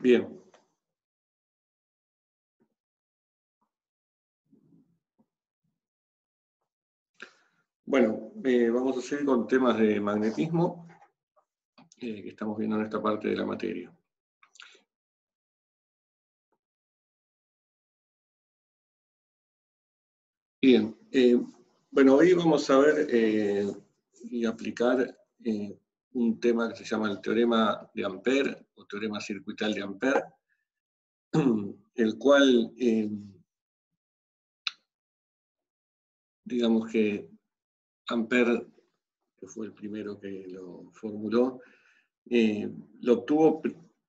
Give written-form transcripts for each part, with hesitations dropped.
Bien. Bueno, vamos a seguir con temas de magnetismo que estamos viendo en esta parte de la materia. Bien, bueno, hoy vamos a ver y aplicar un tema que se llama el teorema de Ampère o teorema circuital de Ampère, el cual, digamos que Ampère, que fue el primero que lo formuló, lo obtuvo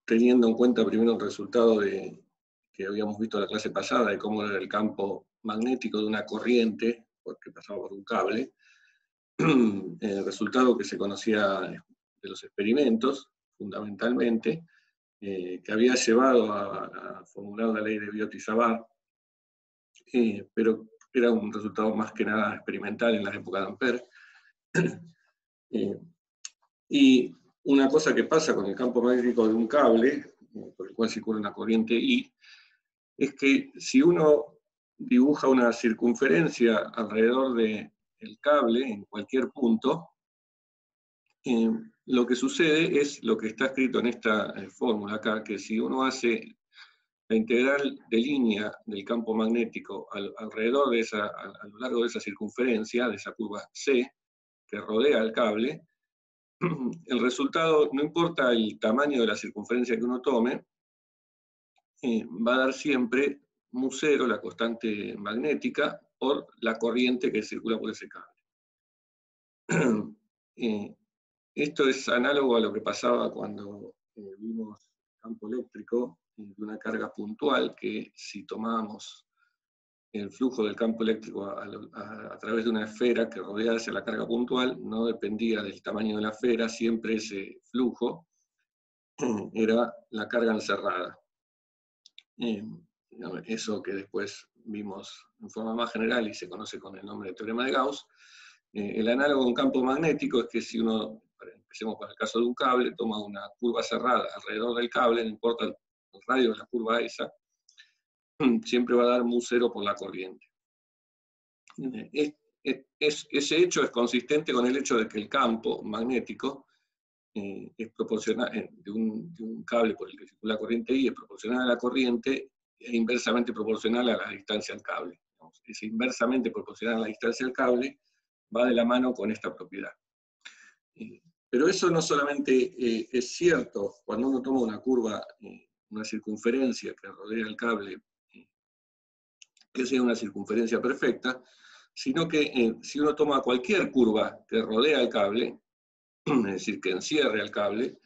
teniendo en cuenta primero el resultado que habíamos visto en la clase pasada, de cómo era el campo magnético de una corriente, porque pasaba por un cable, el resultado que se conocía de los experimentos, fundamentalmente, que había llevado a formular la ley de Biot-Savart, pero era un resultado más que nada experimental en la época de Ampère. Y una cosa que pasa con el campo magnético de un cable, por el cual circula una corriente I, es que si uno dibuja una circunferencia alrededor del cable en cualquier punto, lo que sucede es lo que está escrito en esta fórmula acá, que si uno hace la integral de línea del campo magnético alrededor de a lo largo de esa circunferencia, de esa curva C, que rodea el cable, el resultado, no importa el tamaño de la circunferencia que uno tome, va a dar siempre μ0, la constante magnética, por la corriente que circula por ese cable. Esto es análogo a lo que pasaba cuando vimos campo eléctrico de una carga puntual, que si tomábamos el flujo del campo eléctrico a través de una esfera que rodea hacia la carga puntual, no dependía del tamaño de la esfera, siempre ese flujo era la carga encerrada. Eso que después vimos en forma más general y se conoce con el nombre de teorema de Gauss. El análogo de un campo magnético es que si uno, empecemos por el caso de un cable, toma una curva cerrada alrededor del cable, no importa el radio de la curva esa, siempre va a dar μ0 por la corriente. Ese hecho es consistente con el hecho de que el campo magnético es proporcional, de un cable por el que circula la corriente I, es proporcional a la corriente e inversamente proporcional a la distancia al cable. Es inversamente proporcional a la distancia al cable, va de la mano con esta propiedad. Pero eso no solamente es cierto cuando uno toma una curva, una circunferencia que rodea el cable, que sea una circunferencia perfecta, sino que si uno toma cualquier curva que rodea el cable, es decir, que encierre al cable,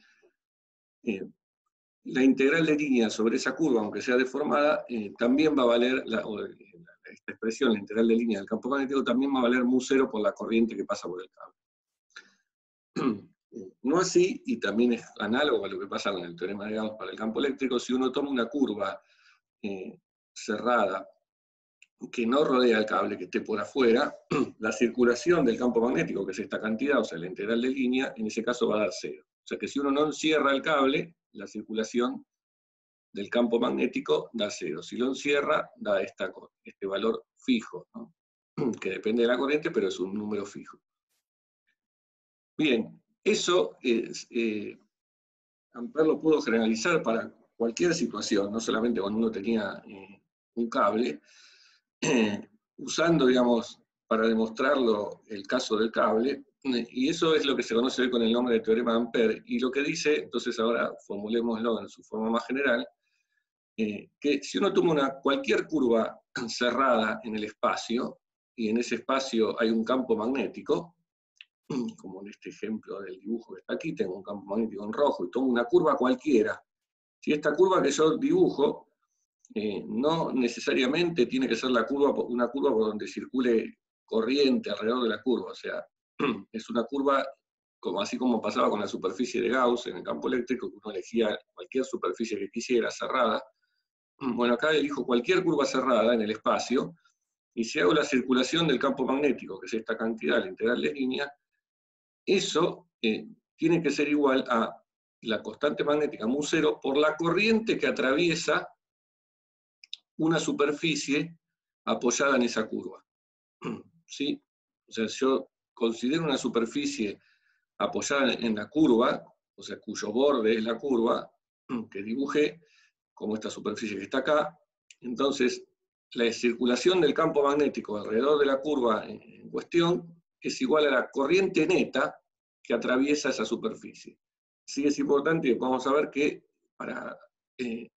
la integral de línea sobre esa curva, aunque sea deformada, también va a valer, esta expresión, la integral de línea del campo magnético, también va a valer μ0 por la corriente que pasa por el cable. No así, y también es análogo a lo que pasa con el teorema de Gauss para el campo eléctrico, si uno toma una curva cerrada que no rodea el cable, que esté por afuera, la circulación del campo magnético, que es esta cantidad, o sea, la integral de línea, en ese caso va a dar 0. O sea que si uno no encierra el cable, la circulación del campo magnético da 0. Si lo encierra, da este valor fijo, ¿no? Que depende de la corriente, pero es un número fijo. Bien, eso Ampère lo pudo generalizar para cualquier situación, no solamente cuando uno tenía un cable, usando, digamos, para demostrarlo el caso del cable, y eso es lo que se conoce hoy con el nombre de teorema de Ampère, y lo que dice, entonces ahora formulémoslo en su forma más general, que si uno toma cualquier curva cerrada en el espacio, y en ese espacio hay un campo magnético, como en este ejemplo del dibujo que está aquí, tengo un campo magnético en rojo, y tomo una curva cualquiera, si esta curva que yo dibujo, no necesariamente tiene que ser una curva por donde circule corriente alrededor de la curva, o sea, es una curva así como pasaba con la superficie de Gauss en el campo eléctrico, que uno elegía cualquier superficie que quisiera, cerrada. Bueno, acá elijo cualquier curva cerrada en el espacio, y si hago la circulación del campo magnético, que es esta cantidad, la integral de línea, eso tiene que ser igual a la constante magnética μ0 por la corriente que atraviesa una superficie apoyada en esa curva. ¿Sí? O sea, yo considero una superficie apoyada en la curva, o sea, cuyo borde es la curva, que dibujé, como esta superficie que está acá. Entonces, la circulación del campo magnético alrededor de la curva en cuestión es igual a la corriente neta que atraviesa esa superficie. Sí es importante que podamos saber que para que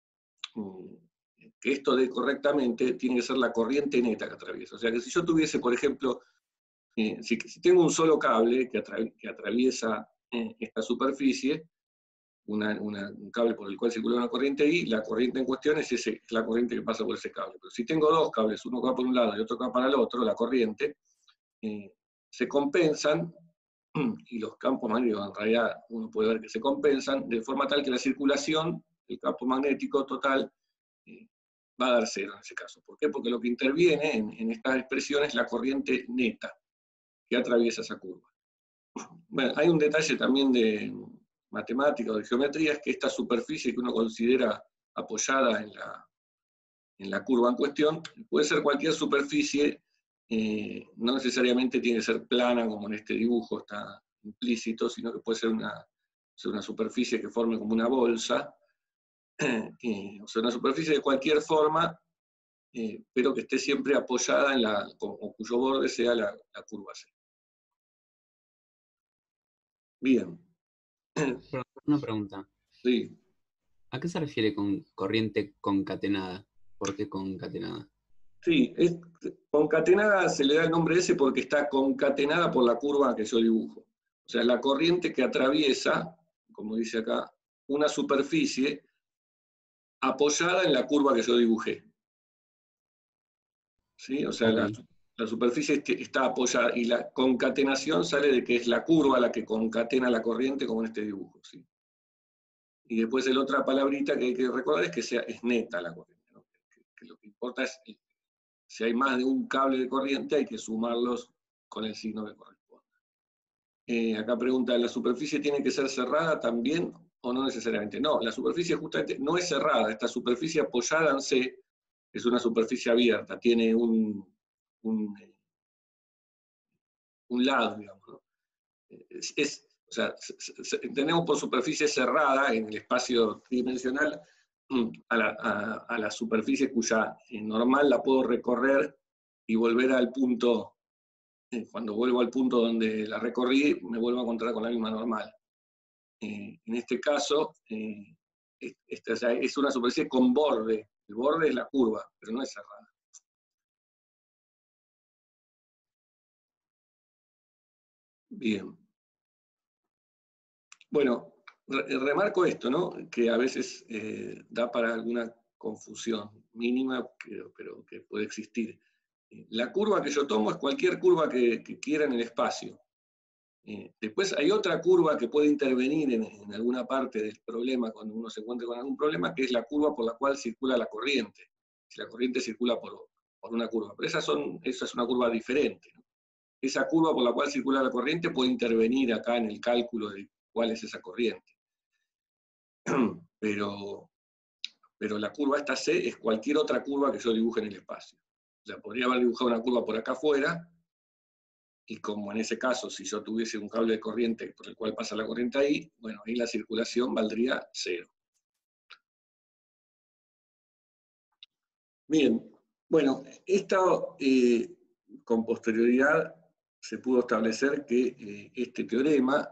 esto dé correctamente, tiene que ser la corriente neta que atraviesa. O sea que si yo tuviese, por ejemplo, si tengo un solo cable que atraviesa esta superficie, un cable por el cual circula una corriente I, la corriente en cuestión es la corriente que pasa por ese cable. Pero si tengo dos cables, uno que va por un lado y otro que va para el otro, la corriente, se compensan, y los campos magnéticos en realidad uno puede ver que se compensan, de forma tal que la circulación, el campo magnético total, va a dar cero en ese caso. ¿Por qué? Porque lo que interviene en esta expresión es la corriente neta que atraviesa esa curva. Bueno, hay un detalle también de matemática o de geometría, es que esta superficie que uno considera apoyada en la curva en cuestión, puede ser cualquier superficie, no necesariamente tiene que ser plana como en este dibujo está implícito, sino que puede ser una superficie que forme como una bolsa, o sea, una superficie de cualquier forma, pero que esté siempre apoyada o cuyo borde sea la curva C. Bien. Una pregunta. Sí. ¿A qué se refiere con corriente concatenada? ¿Por qué concatenada? Sí, concatenada se le da el nombre ese porque está concatenada por la curva que yo dibujo. O sea, la corriente que atraviesa, como dice acá, una superficie apoyada en la curva que yo dibujé. ¿Sí? O sea, Okay. la superficie está apoyada y la concatenación sale de que es la curva la que concatena la corriente, como en este dibujo. ¿Sí? Y después la otra palabrita que hay que recordar es que es neta la corriente, ¿no? Que lo que importa es, si hay más de un cable de corriente, hay que sumarlos con el signo que corresponde. Acá pregunta, ¿la superficie tiene que ser cerrada también o no necesariamente? No, la superficie justamente no es cerrada, esta superficie apoyada en C es una superficie abierta, tiene un lado, digamos, ¿no? O sea, entendemos por superficie cerrada en el espacio tridimensional a la superficie cuya normal la puedo recorrer y volver al punto, cuando vuelvo al punto donde la recorrí, me vuelvo a encontrar con la misma normal. En este caso, es una superficie con borde. El borde es la curva, pero no es cerrada. Bien. Bueno, remarco esto, ¿no? Que a veces da para alguna confusión mínima, pero que puede existir. La curva que yo tomo es cualquier curva que quiera en el espacio. Después hay otra curva que puede intervenir en alguna parte del problema cuando uno se encuentre con algún problema, que es la curva por la cual circula la corriente. Si la corriente circula por una curva. Pero esa es una curva diferente, ¿no? Esa curva por la cual circula la corriente puede intervenir acá en el cálculo de cuál es esa corriente. Pero la curva esta C es cualquier otra curva que yo dibuje en el espacio. O sea, podría haber dibujado una curva por acá afuera, y como en ese caso, si yo tuviese un cable de corriente por el cual pasa la corriente ahí, bueno, ahí la circulación valdría 0. Bien, bueno, esto con posterioridad se pudo establecer que este teorema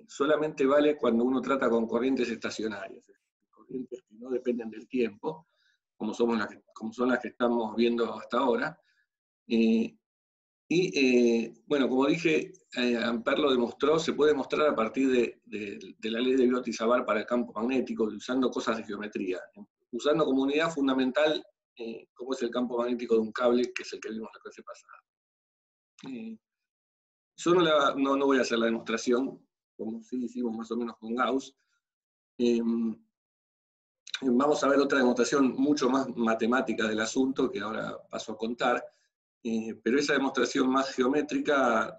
solamente vale cuando uno trata con corrientes estacionarias, corrientes que no dependen del tiempo, como son las que estamos viendo hasta ahora. Bueno, como dije, Ampère lo demostró, se puede demostrar a partir de la ley de Biot-Savart para el campo magnético, usando cosas de geometría, usando como unidad fundamental cómo es el campo magnético de un cable, que es el que vimos la clase pasada. Yo no voy a hacer la demostración, como sí hicimos más o menos con Gauss. Vamos a ver otra demostración mucho más matemática del asunto, que ahora paso a contar, pero esa demostración más geométrica,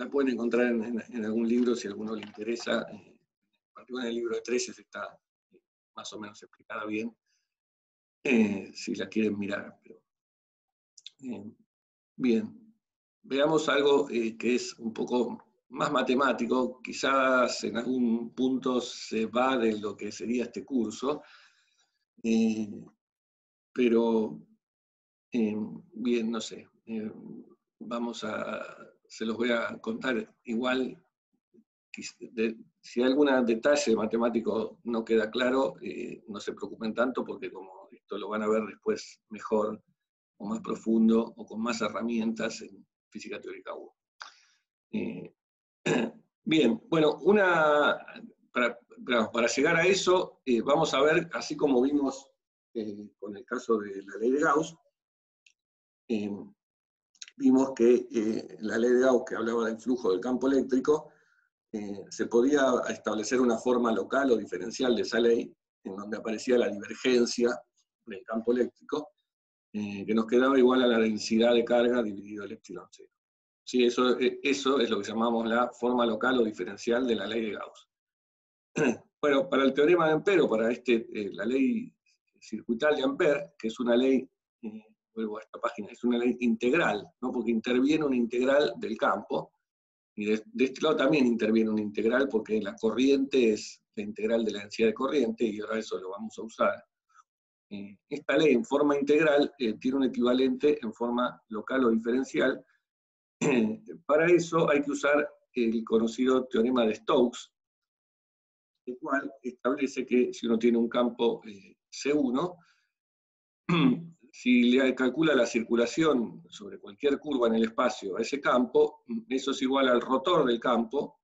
La pueden encontrar en algún libro si a alguno le interesa. En particular en el libro de Treyes está más o menos explicada bien, si la quieren mirar. Pero, bien, veamos algo que es un poco más matemático, quizás en algún punto se va de lo que sería este curso, pero bien, no sé, se los voy a contar igual. Si algún detalle matemático no queda claro, no se preocupen tanto, porque como esto lo van a ver después mejor, o más profundo, o con más herramientas en Física Teórica 1. Bien, bueno, para llegar a eso, vamos a ver, así como vimos con el caso de la ley de Gauss, vimos que la ley de Gauss, que hablaba del flujo del campo eléctrico, se podía establecer una forma local o diferencial de esa ley, en donde aparecía la divergencia del campo eléctrico, que nos quedaba igual a la densidad de carga dividido el epsilon cero. Sí, eso es lo que llamamos la forma local o diferencial de la ley de Gauss. Bueno, para el teorema de Ampère, o para la ley circuital de Ampère, que es una ley, vuelvo a esta página, es una ley integral, ¿no? Porque interviene una integral del campo, y de este lado también interviene una integral, porque la corriente es la integral de la densidad de corriente, y ahora eso lo vamos a usar. Esta ley en forma integral tiene un equivalente en forma local o diferencial. Para eso hay que usar el conocido teorema de Stokes, el cual establece que si uno tiene un campo C1, si le calcula la circulación sobre cualquier curva en el espacio a ese campo, eso es igual al rotor del campo,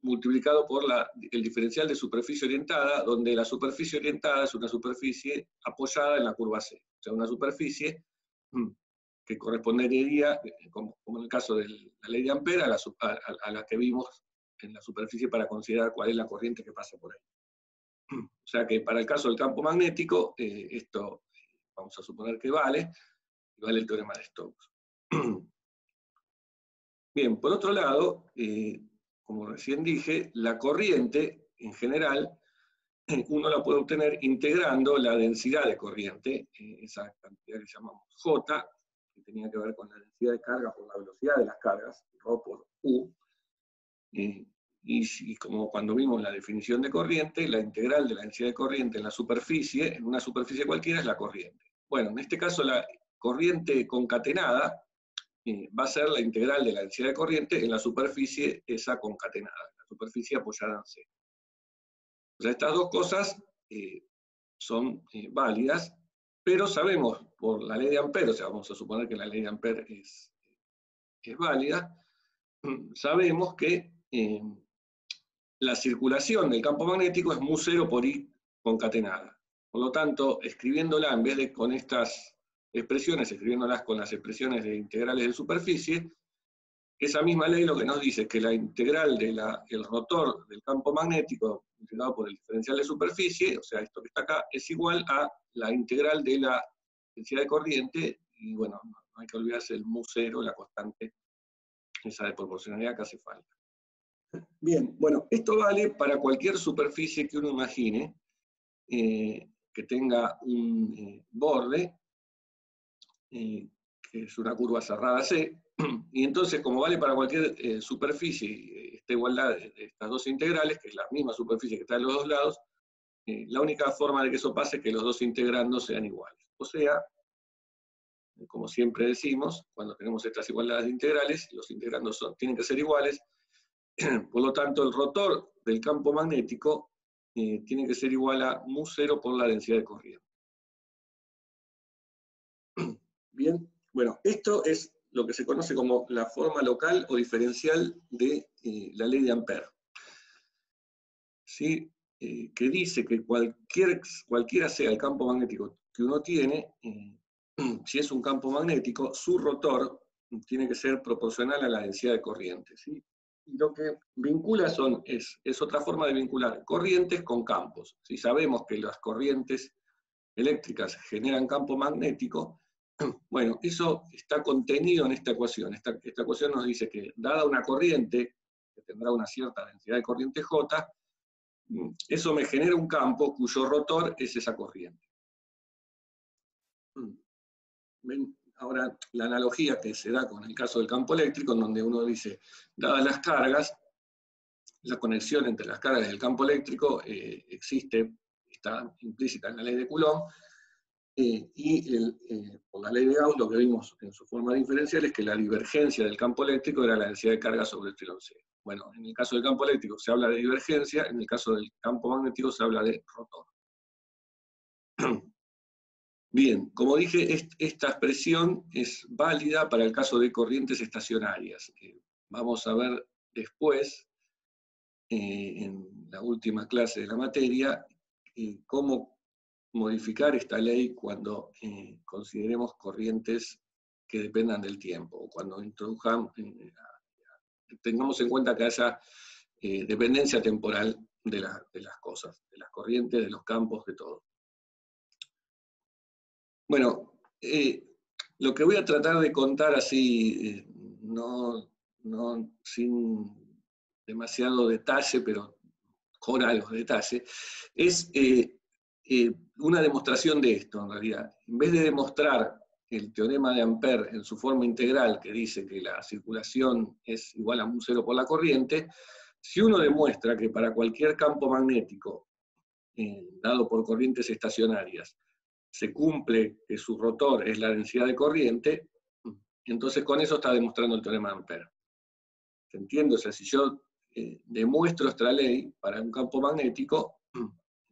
multiplicado por el diferencial de superficie orientada, donde la superficie orientada es una superficie apoyada en la curva C. O sea, una superficie que correspondería, como en el caso de la ley de Ampère, a la que vimos en la superficie para considerar cuál es la corriente que pasa por ahí. O sea que para el caso del campo magnético, esto vamos a suponer que vale el teorema de Stokes. Bien, por otro lado, como recién dije, la corriente, en general, uno la puede obtener integrando la densidad de corriente, esa cantidad que llamamos J, que tenía que ver con la densidad de carga por la velocidad de las cargas, ρ por U, y como cuando vimos la definición de corriente, la integral de la densidad de corriente en la superficie, en una superficie cualquiera, es la corriente. Bueno, en este caso la corriente concatenada va a ser la integral de la densidad de corriente en la superficie esa concatenada, la superficie apoyada en C. O sea, estas dos cosas son válidas, pero sabemos por la ley de Ampère, o sea, vamos a suponer que la ley de Ampère es válida, sabemos que la circulación del campo magnético es μ0 por I concatenada. Por lo tanto, escribiéndola, en vez de con estas expresiones, escribiéndolas con las expresiones de integrales de superficie, esa misma ley lo que nos dice es que la integral del rotor del campo magnético, integrado por el diferencial de superficie, o sea, esto que está acá, es igual a la integral de la densidad de corriente, y bueno, no hay que olvidarse del μ0, la constante esa de proporcionalidad que hace falta. Bien, bueno, esto vale para cualquier superficie que uno imagine, que tenga un borde, que es una curva cerrada C, y entonces, como vale para cualquier superficie, esta igualdad de estas dos integrales, que es la misma superficie que está en los dos lados, la única forma de que eso pase es que los dos integrandos sean iguales. O sea, como siempre decimos, cuando tenemos estas igualdades de integrales, los integrandos tienen que ser iguales. Por lo tanto, el rotor del campo magnético tiene que ser igual a μ0 por la densidad de corriente. Bien, bueno, esto es lo que se conoce como la forma local o diferencial de la ley de Ampère. ¿Sí? Que dice que cualquiera sea el campo magnético que uno tiene, si es un campo magnético, su rotor tiene que ser proporcional a la densidad de corriente. ¿Sí? Y lo que vincula es otra forma de vincular corrientes con campos. Si sabemos que las corrientes eléctricas generan campo magnético, Bueno, eso está contenido en esta ecuación. Esta ecuación nos dice que, dada una corriente, que tendrá una cierta densidad de corriente J, eso me genera un campo cuyo rotor es esa corriente. ¿Ven? Ahora, la analogía que se da con el caso del campo eléctrico, en donde uno dice, dadas las cargas, la conexión entre las cargas del campo eléctrico existe, está implícita en la ley de Coulomb, por la ley de Gauss lo que vimos en su forma diferencial es que la divergencia del campo eléctrico era la densidad de carga sobre epsilon c. Bueno, en el caso del campo eléctrico se habla de divergencia, en el caso del campo magnético se habla de rotor. Bien, como dije, esta expresión es válida para el caso de corrientes estacionarias. Vamos a ver después, en la última clase de la materia, cómo modificar esta ley cuando consideremos corrientes que dependan del tiempo, o cuando introduzcamos, tengamos en cuenta que haya dependencia temporal de las cosas, de las corrientes, de los campos, de todo. Bueno, lo que voy a tratar de contar así, no sin demasiado detalle, pero con algo de detalle, es una demostración de esto, en realidad. En vez de demostrar el teorema de Ampère en su forma integral, que dice que la circulación es igual a mu cero por la corriente, si uno demuestra que para cualquier campo magnético, dado por corrientes estacionarias, se cumple que su rotor es la densidad de corriente, entonces con eso está demostrando el teorema de Ampère. ¿Se entiende? O sea, si yo demuestro esta ley para un campo magnético,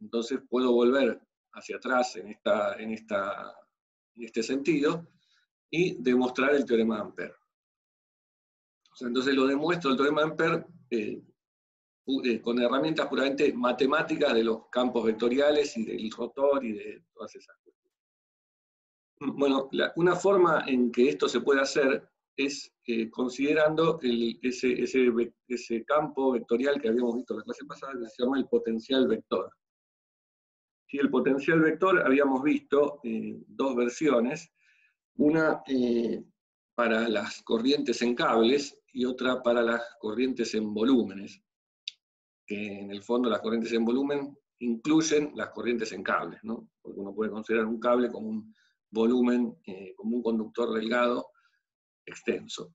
entonces puedo volver hacia atrás en este sentido y demostrar el teorema de Ampère. O sea, entonces lo demuestro el teorema de Ampère con herramientas puramente matemáticas de los campos vectoriales y del rotor y de todas esas cosas. Bueno, una forma en que esto se puede hacer es considerando ese campo vectorial que habíamos visto en la clase pasada, que se llama el potencial vector. Y el potencial vector habíamos visto dos versiones, una para las corrientes en cables y otra para las corrientes en volúmenes, que en el fondo las corrientes en volumen incluyen las corrientes en cables, ¿no? Porque uno puede considerar un cable como un volumen, como un conductor delgado extenso.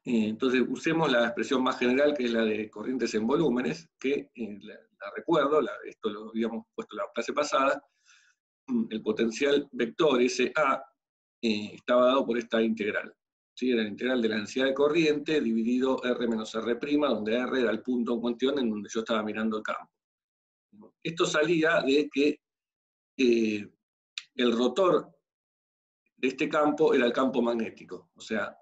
Entonces usemos la expresión más general, que es la de corrientes en volúmenes, que la recuerdo, esto lo habíamos puesto en la clase pasada. El potencial vector SA estaba dado por esta integral. ¿Sí? Era la integral de la densidad de corriente dividido R menos R', donde R era el punto en cuestión en donde yo estaba mirando el campo. Esto salía de que el rotor de este campo era el campo magnético. O sea,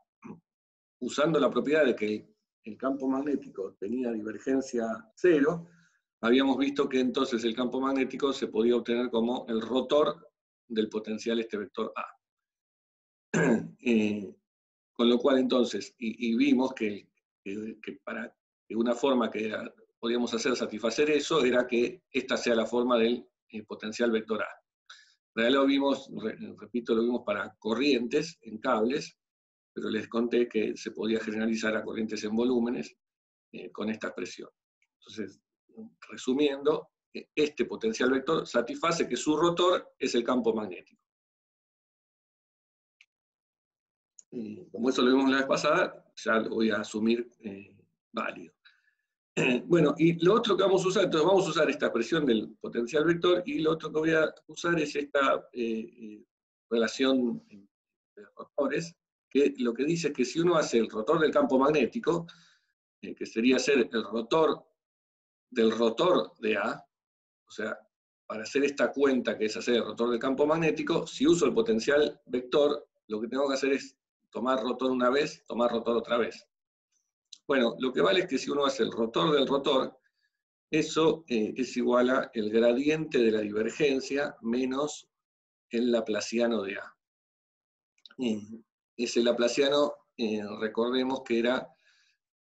usando la propiedad de que el campo magnético tenía divergencia cero, habíamos visto que entonces el campo magnético se podía obtener como el rotor del potencial vector A. Con lo cual entonces, y vimos que para que una forma que podíamos hacer satisfacer eso era que esta sea la forma del potencial vector A. En realidad lo vimos, repito, lo vimos para corrientes en cables, pero les conté que se podía generalizar a corrientes en volúmenes con esta expresión. Entonces, resumiendo, este potencial vector satisface que su rotor es el campo magnético. Como eso lo vimos la vez pasada, ya lo voy a asumir válido. Bueno, y lo otro que vamos a usar, entonces vamos a usar esta expresión del potencial vector, y lo otro que voy a usar es esta relación de rotores, que lo que dice es que si uno hace el rotor del campo magnético, que sería hacer el rotor del rotor de A, o sea, para hacer esta cuenta que es hacer el rotor del campo magnético, si uso el potencial vector, lo que tengo que hacer es tomar rotor una vez, tomar rotor otra vez. Bueno, lo que vale es que si uno hace el rotor del rotor, eso es igual a el gradiente de la divergencia menos el laplaciano de A. Ese laplaciano, recordemos que era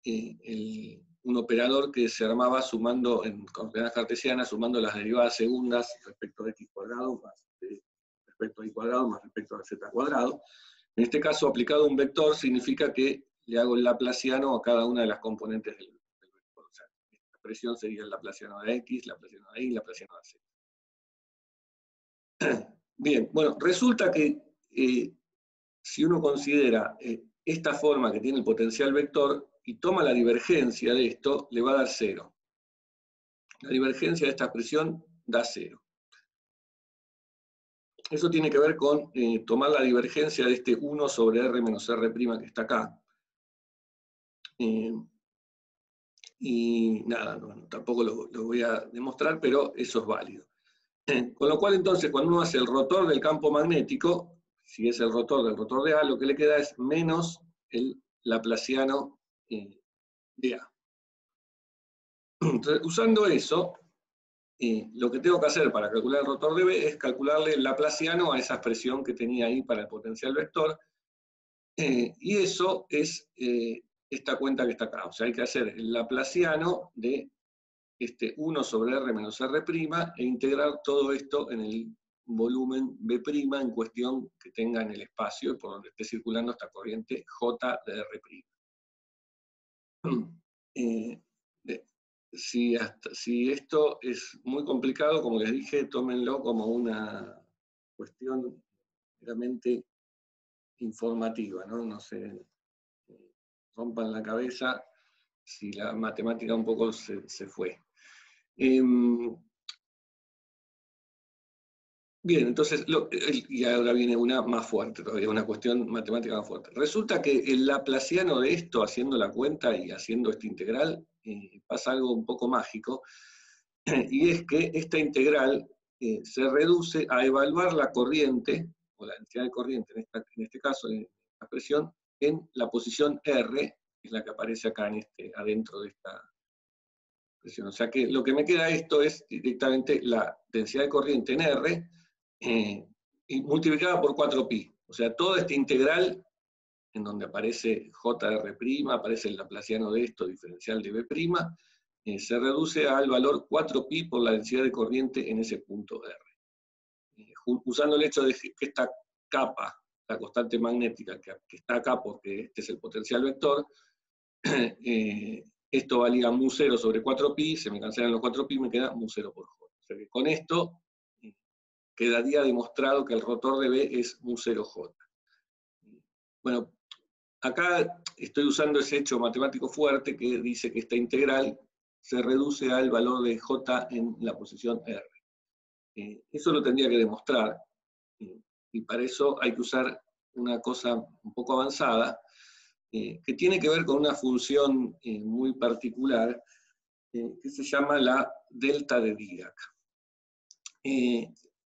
un operador que se armaba sumando, en coordenadas cartesianas, sumando las derivadas segundas respecto de x cuadrado más respecto respecto a i cuadrado más respecto a z cuadrado. En este caso, aplicado a un vector, significa que le hago el laplaciano a cada una de las componentes del vector. O sea, esta expresión sería el laplaciano de x, laplaciano de y, laplaciano de z. Bien, bueno, resulta que si uno considera esta forma que tiene el potencial vector y toma la divergencia de esto, le va a dar 0. La divergencia de esta expresión da 0. Eso tiene que ver con tomar la divergencia de este 1 sobre r menos r' que está acá. Y nada, no, tampoco lo voy a demostrar, pero eso es válido. Con lo cual, entonces, cuando uno hace el rotor del campo magnético, si es el rotor del rotor de A, lo que le queda es menos el laplaciano de A. Entonces, usando eso, lo que tengo que hacer para calcular el rotor de B es calcularle el laplaciano a esa expresión que tenía ahí para el potencial vector, y eso es esta cuenta que está acá. O sea, hay que hacer el laplaciano de este 1 sobre r menos r' e integrar todo esto en el volumen B' en cuestión que tenga en el espacio por donde esté circulando esta corriente J de R'. Si esto es muy complicado, como les dije, tómenlo como una cuestión meramente informativa, ¿no? No se rompan la cabeza si la matemática un poco se fue. Bien, entonces, y ahora viene una más fuerte todavía, una cuestión matemática más fuerte. Resulta que el laplaciano de esto, haciendo la cuenta y haciendo esta integral, pasa algo un poco mágico, y es que esta integral se reduce a evaluar la corriente, o la densidad de corriente en este caso, en la expresión, en la posición R, que es la que aparece acá adentro de esta expresión. O sea que lo que me queda esto es directamente la densidad de corriente en R, y multiplicada por 4pi. O sea, toda esta integral, en donde aparece JR', aparece el laplaciano de esto, diferencial de B', se reduce al valor 4pi por la densidad de corriente en ese punto R. Usando el hecho de que esta capa, la constante magnética, que está acá porque este es el potencial vector, esto valía mu0 sobre 4pi, se me cancelan los 4pi, me queda mu0 por J. O sea que con esto quedaría demostrado que el rotor de B es mu0J. Bueno, acá estoy usando ese hecho matemático fuerte que dice que esta integral se reduce al valor de J en la posición R. Eso lo tendría que demostrar, y para eso hay que usar una cosa un poco avanzada, que tiene que ver con una función muy particular, que se llama la delta de Dirac.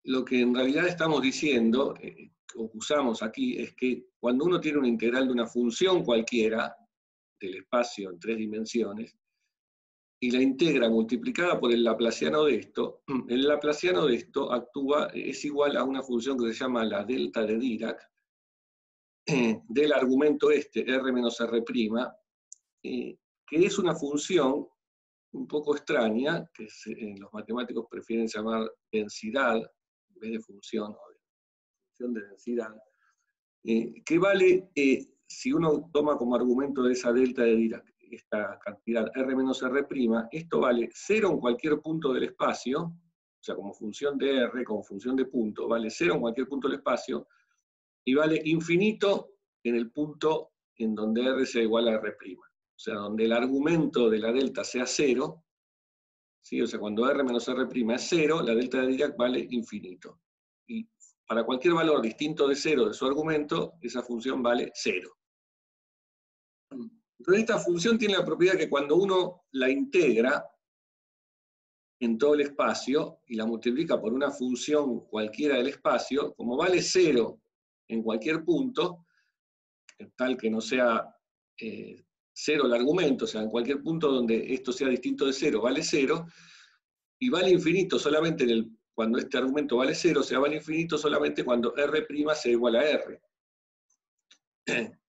Lo que en realidad estamos diciendo, o usamos aquí, es que cuando uno tiene una integral de una función cualquiera, del espacio en 3 dimensiones, y la integra multiplicada por el laplaciano de esto, el laplaciano de esto es igual a una función que se llama la delta de Dirac, del argumento R menos R', que es una función un poco extraña, que los matemáticos prefieren llamar densidad, en vez de función, o de función de densidad, que vale, si uno toma como argumento de esa delta de Dirac, esta cantidad R menos R', esto vale 0 en cualquier punto del espacio, o sea, como función de R, como función de punto, vale 0 en cualquier punto del espacio, y vale infinito en el punto en donde R sea igual a R'. O sea, donde el argumento de la delta sea 0, ¿sí? O sea, cuando R menos R' es 0, la delta de Dirac vale infinito. Y para cualquier valor distinto de 0 de su argumento, esa función vale 0. Entonces esta función tiene la propiedad que cuando uno la integra en todo el espacio y la multiplica por una función cualquiera del espacio, como vale 0 en cualquier punto, tal que no sea 0 el argumento, o sea, en cualquier punto donde esto sea distinto de 0 vale 0, y vale infinito solamente cuando este argumento vale 0, o sea, vale infinito solamente cuando R' sea igual a R.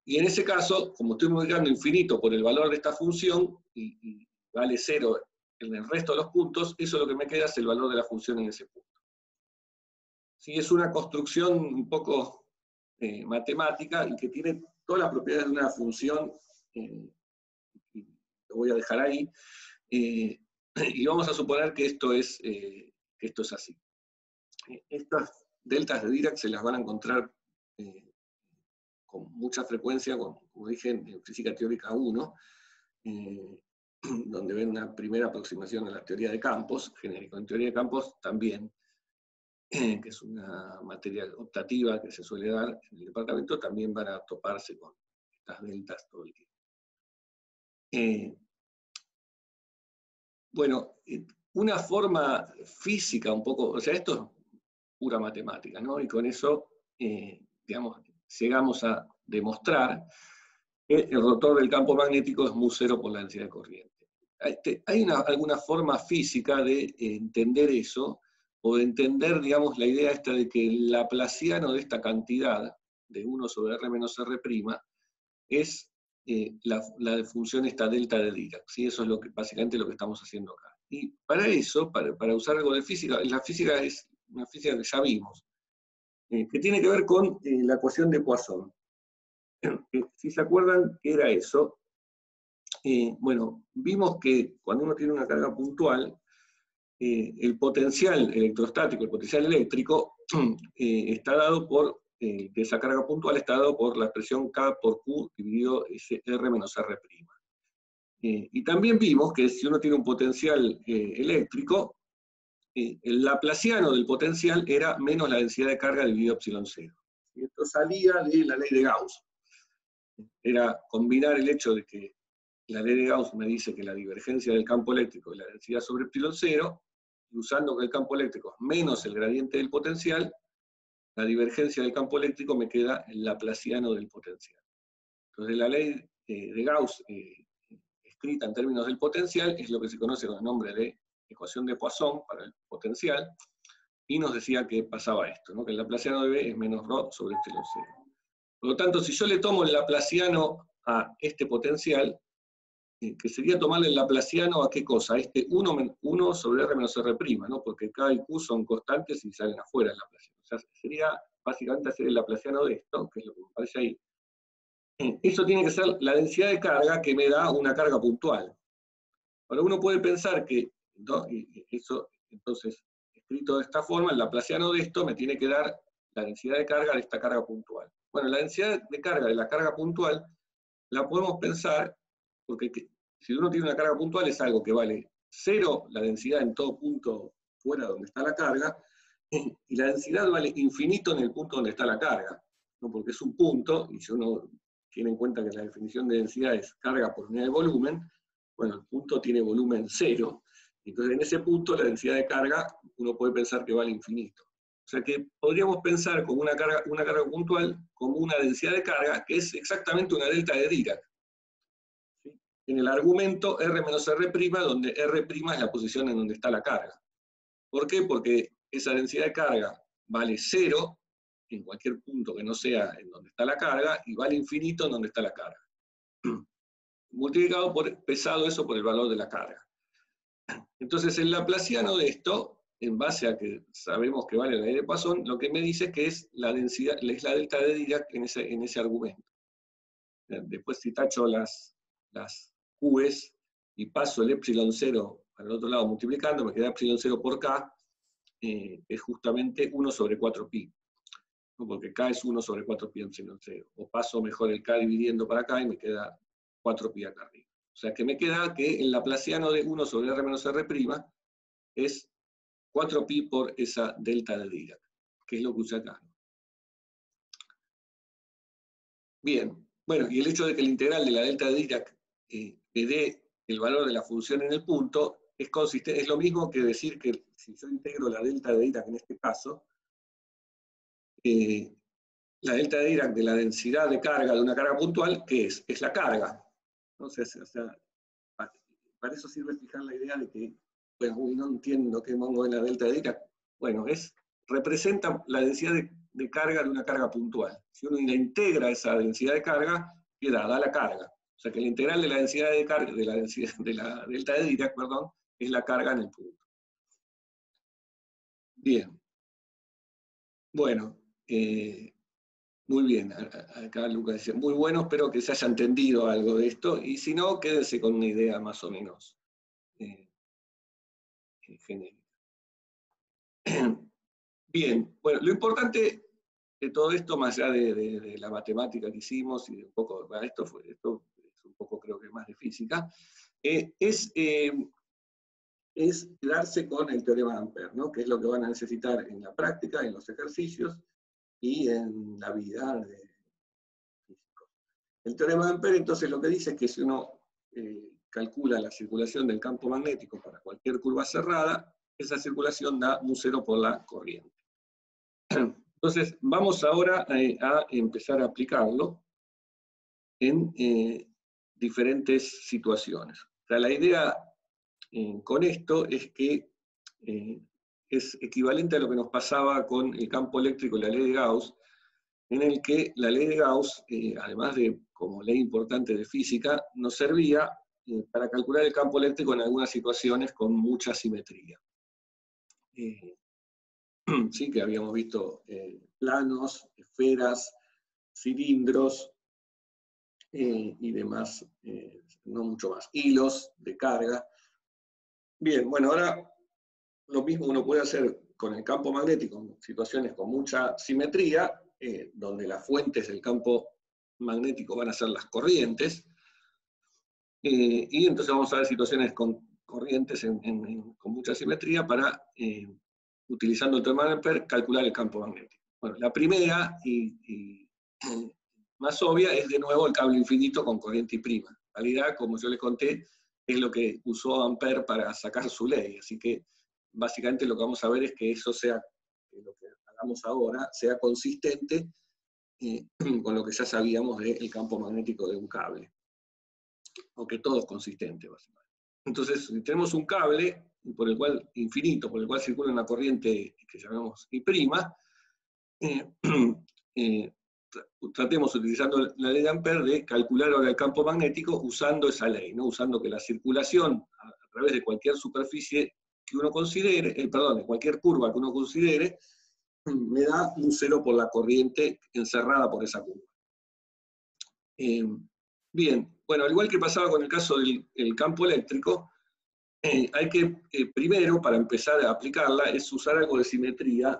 Y en ese caso, como estoy multiplicando infinito por el valor de esta función, y vale 0 en el resto de los puntos, eso lo que me queda es el valor de la función en ese punto. Sí, es una construcción un poco matemática y que tiene todas las propiedades de una función, y lo voy a dejar ahí, y vamos a suponer que esto es así. Estas deltas de Dirac se las van a encontrar con mucha frecuencia, como dije, en física teórica 1, donde ven una primera aproximación a la teoría de campos, genérico. En teoría de campos también, que es una materia optativa que se suele dar en el departamento, también van a toparse con estas deltas todo el tiempo. Bueno, una forma física un poco, o sea, esto es pura matemática, ¿no? Y con eso, digamos, llegamos a demostrar que el rotor del campo magnético es mu0 por la densidad de corriente. Hay alguna forma física de entender eso, o de entender, digamos, la idea esta de que el laplaciano de esta cantidad, de 1 sobre r menos r', es la función esta delta de Dirac. ¿Sí? Eso es básicamente lo que estamos haciendo acá. Y para eso, para usar algo de física, la física es una física que ya vimos, que tiene que ver con la ecuación de Poisson. Si se acuerdan, ¿qué era eso? Bueno, vimos que cuando uno tiene una carga puntual, el potencial electrostático, el potencial eléctrico, está dado por, que esa carga puntual está dado por la expresión K por Q dividido R menos R'. Y también vimos que si uno tiene un potencial eléctrico, el laplaciano del potencial era menos la densidad de carga dividido epsilon 0. Y esto salía de la ley de Gauss. Era combinar el hecho de que la ley de Gauss me dice que la divergencia del campo eléctrico es la densidad sobre epsilon 0, y usando que el campo eléctrico es menos el gradiente del potencial, la divergencia del campo eléctrico me queda el laplaciano del potencial. Entonces la ley de Gauss, escrita en términos del potencial, es lo que se conoce con el nombre de ecuación de Poisson para el potencial, y nos decía que pasaba esto, ¿no? Que el laplaciano de B es menos ρ sobre epsilon 0. Por lo tanto, si yo le tomo el laplaciano a este potencial, que sería tomarle el laplaciano a qué cosa, a este 1 sobre R menos R', ¿no? Porque K y Q son constantes y salen afuera el laplaciano. O sea, sería básicamente hacer el laplaciano de esto, que es lo que me parece ahí. Eso tiene que ser la densidad de carga que me da una carga puntual. Ahora uno puede pensar que, ¿no? Eso, entonces, escrito de esta forma, el laplaciano de esto me tiene que dar la densidad de carga de esta carga puntual. Bueno, la densidad de carga de la carga puntual la podemos pensar, porque si uno tiene una carga puntual es algo que vale 0 la densidad en todo punto fuera donde está la carga, y la densidad vale infinito en el punto donde está la carga, ¿no? Porque es un punto, y si uno tiene en cuenta que la definición de densidad es carga por unidad de volumen, bueno, el punto tiene volumen 0, entonces en ese punto la densidad de carga uno puede pensar que vale infinito. O sea que podríamos pensar como una carga puntual como una densidad de carga que es exactamente una delta de Dirac. ¿Sí? En el argumento R menos R', donde R' es la posición en donde está la carga. ¿Por qué? Porque esa densidad de carga vale 0 en cualquier punto que no sea en donde está la carga, y vale infinito en donde está la carga. Multiplicado pesado eso por el valor de la carga. Entonces el laplaciano de esto, en base a que sabemos que vale la ley de Poisson, lo que me dice es que es la densidad, es la delta de Dirac en ese argumento. Después si tacho las Q's y paso el epsilon 0 al otro lado multiplicando, me queda epsilon 0 por K, es justamente 1 sobre 4pi. ¿No? Porque K es 1 sobre 4pi epsilon 0. O paso mejor el K dividiendo para acá y me queda 4pi acá arriba. O sea que me queda que el laplaciano de 1 sobre R menos R' es 4pi por esa delta de Dirac, que es lo que usé acá. Bien, bueno, y el hecho de que el integral de la delta de Dirac me dé el valor de la función en el punto, es lo mismo que decir que si yo integro la delta de Dirac en este caso, la delta de Dirac de la densidad de carga de una carga puntual, ¿qué es? Es la carga. Entonces, o sea, para eso sirve fijar la idea de que, bueno, no entiendo qué mongo es la delta de Dirac. Bueno, representa la densidad de carga de una carga puntual. Si uno la integra esa densidad de carga, da la carga. O sea que el integral de la densidad de carga, de la delta de Dirac, perdón, es la carga en el punto. Bien. Bueno, muy bien, acá Lucas dice, muy bueno, espero que se haya entendido algo de esto, y si no, quédense con una idea más o menos genérica. Bien, bueno, lo importante de todo esto, más allá de la matemática que hicimos, y de un poco, bueno, esto es un poco creo que más de física, es quedarse con el teorema de Ampère, ¿no? Que es lo que van a necesitar en la práctica, en los ejercicios y en la vida de físicos. El teorema de Ampère entonces lo que dice es que si uno calcula la circulación del campo magnético para cualquier curva cerrada, esa circulación da mu0 por la corriente. Entonces vamos ahora a empezar a aplicarlo en diferentes situaciones. O sea, la idea con esto es que es equivalente a lo que nos pasaba con el campo eléctrico y la ley de Gauss, en el que la ley de Gauss, además de como ley importante de física, nos servía para calcular el campo eléctrico en algunas situaciones con mucha simetría. Sí, que habíamos visto planos, esferas, cilindros y demás, no mucho más, hilos de carga. Bien, bueno, ahora lo mismo uno puede hacer con el campo magnético en situaciones con mucha simetría, donde las fuentes del campo magnético van a ser las corrientes, y entonces vamos a ver situaciones con corrientes con mucha simetría para, utilizando el teorema de Ampère, calcular el campo magnético. Bueno, la primera y más obvia es de nuevo el cable infinito con corriente y prima. En realidad, como yo les conté, es lo que usó Ampère para sacar su ley, así que básicamente lo que vamos a ver es que eso sea, que lo que hagamos ahora, sea consistente con lo que ya sabíamos del campo magnético de un cable. O que todo es consistente, básicamente. Entonces, si tenemos un cable por el cual, infinito, por el cual circula una corriente que llamamos I', tratemos, utilizando la ley de Ampère, de calcular ahora el campo magnético usando esa ley, ¿no? Usando que la circulación a través de cualquier superficie que uno considere, perdón, de cualquier curva que uno considere, me da mu0 por la corriente encerrada por esa curva. Bien, bueno, al igual que pasaba con el caso del campo eléctrico, hay que, primero, para empezar a aplicarla, es usar algo de simetría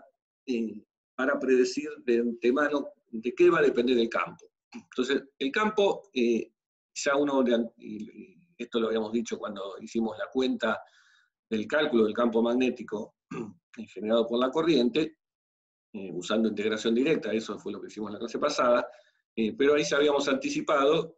para predecir de antemano de qué va a depender el campo. Entonces, el campo, ya uno, esto lo habíamos dicho cuando hicimos la cuenta del cálculo del campo magnético generado por la corriente, usando integración directa, eso fue lo que hicimos en la clase pasada, pero ahí ya habíamos anticipado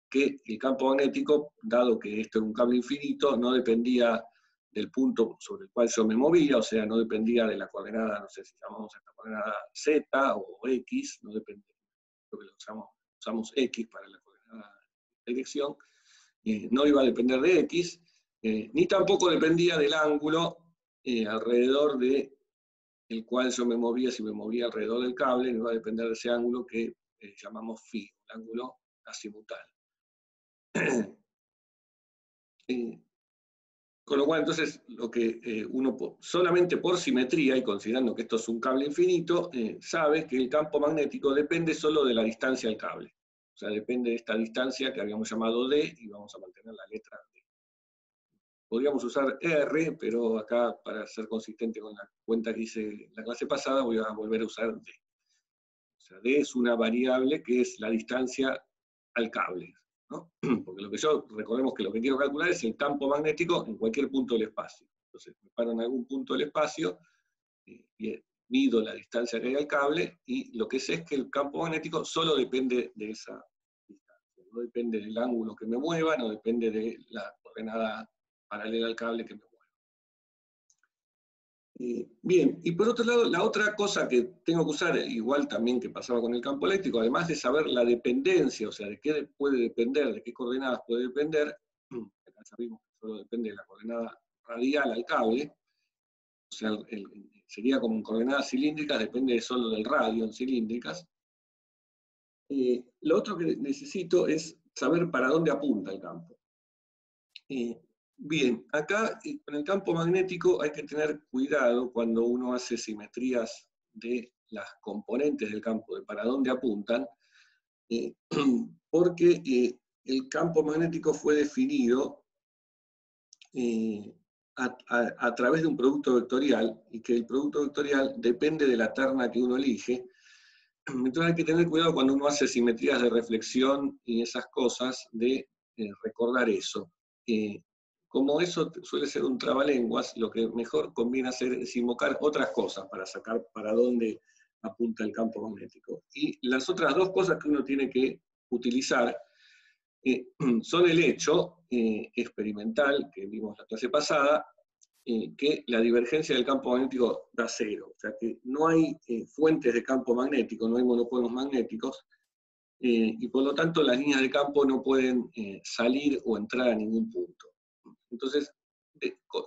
que el campo magnético, dado que esto era un cable infinito, no dependía del punto sobre el cual yo me movía, o sea, no dependía de la coordenada, no sé si llamamos esta coordenada Z o X, no depende, creo que usamos X para la coordenada de dirección, no iba a depender de X, ni tampoco dependía del ángulo alrededor de el cual yo me movía, si me movía alrededor del cable, no iba a depender de ese ángulo que llamamos φ, el ángulo azimutal. Con lo cual, entonces, lo que uno solamente por simetría, y considerando que esto es un cable infinito, sabe que el campo magnético depende solo de la distancia al cable. O sea, depende de esta distancia que habíamos llamado D, y vamos a mantener la letra D. Podríamos usar R, pero acá, para ser consistente con la cuenta que hice la clase pasada, voy a volver a usar D. O sea, D es una variable que es la distancia al cable, ¿no? Porque recordemos que lo que quiero calcular es el campo magnético en cualquier punto del espacio. Entonces, me paro en algún punto del espacio, y mido la distancia que hay al cable, y lo que sé es que el campo magnético solo depende de esa distancia. No depende del ángulo que me mueva, no depende de la coordenada paralela al cable que me mueva. Bien, y por otro lado, la otra cosa que tengo que usar, igual también que pasaba con el campo eléctrico, además de saber la dependencia, o sea, de qué puede depender, de qué coordenadas puede depender, acá sabemos que solo depende de la coordenada radial al cable, o sea, sería como en coordenadas cilíndricas, depende solo del radio en cilíndricas. Lo otro que necesito es saber para dónde apunta el campo. Bien, acá con el campo magnético hay que tener cuidado cuando uno hace simetrías de las componentes del campo, de para dónde apuntan, porque el campo magnético fue definido a través de un producto vectorial, y que el producto vectorial depende de la terna que uno elige. Entonces hay que tener cuidado cuando uno hace simetrías de reflexión y esas cosas, de recordar eso. Como eso suele ser un trabalenguas, lo que mejor conviene hacer es invocar otras cosas para sacar para dónde apunta el campo magnético. Y las otras dos cosas que uno tiene que utilizar son el hecho experimental, que vimos la clase pasada, que la divergencia del campo magnético da cero. O sea que no hay fuentes de campo magnético, no hay monopolos magnéticos, y por lo tanto las líneas de campo no pueden salir o entrar a ningún punto. Entonces,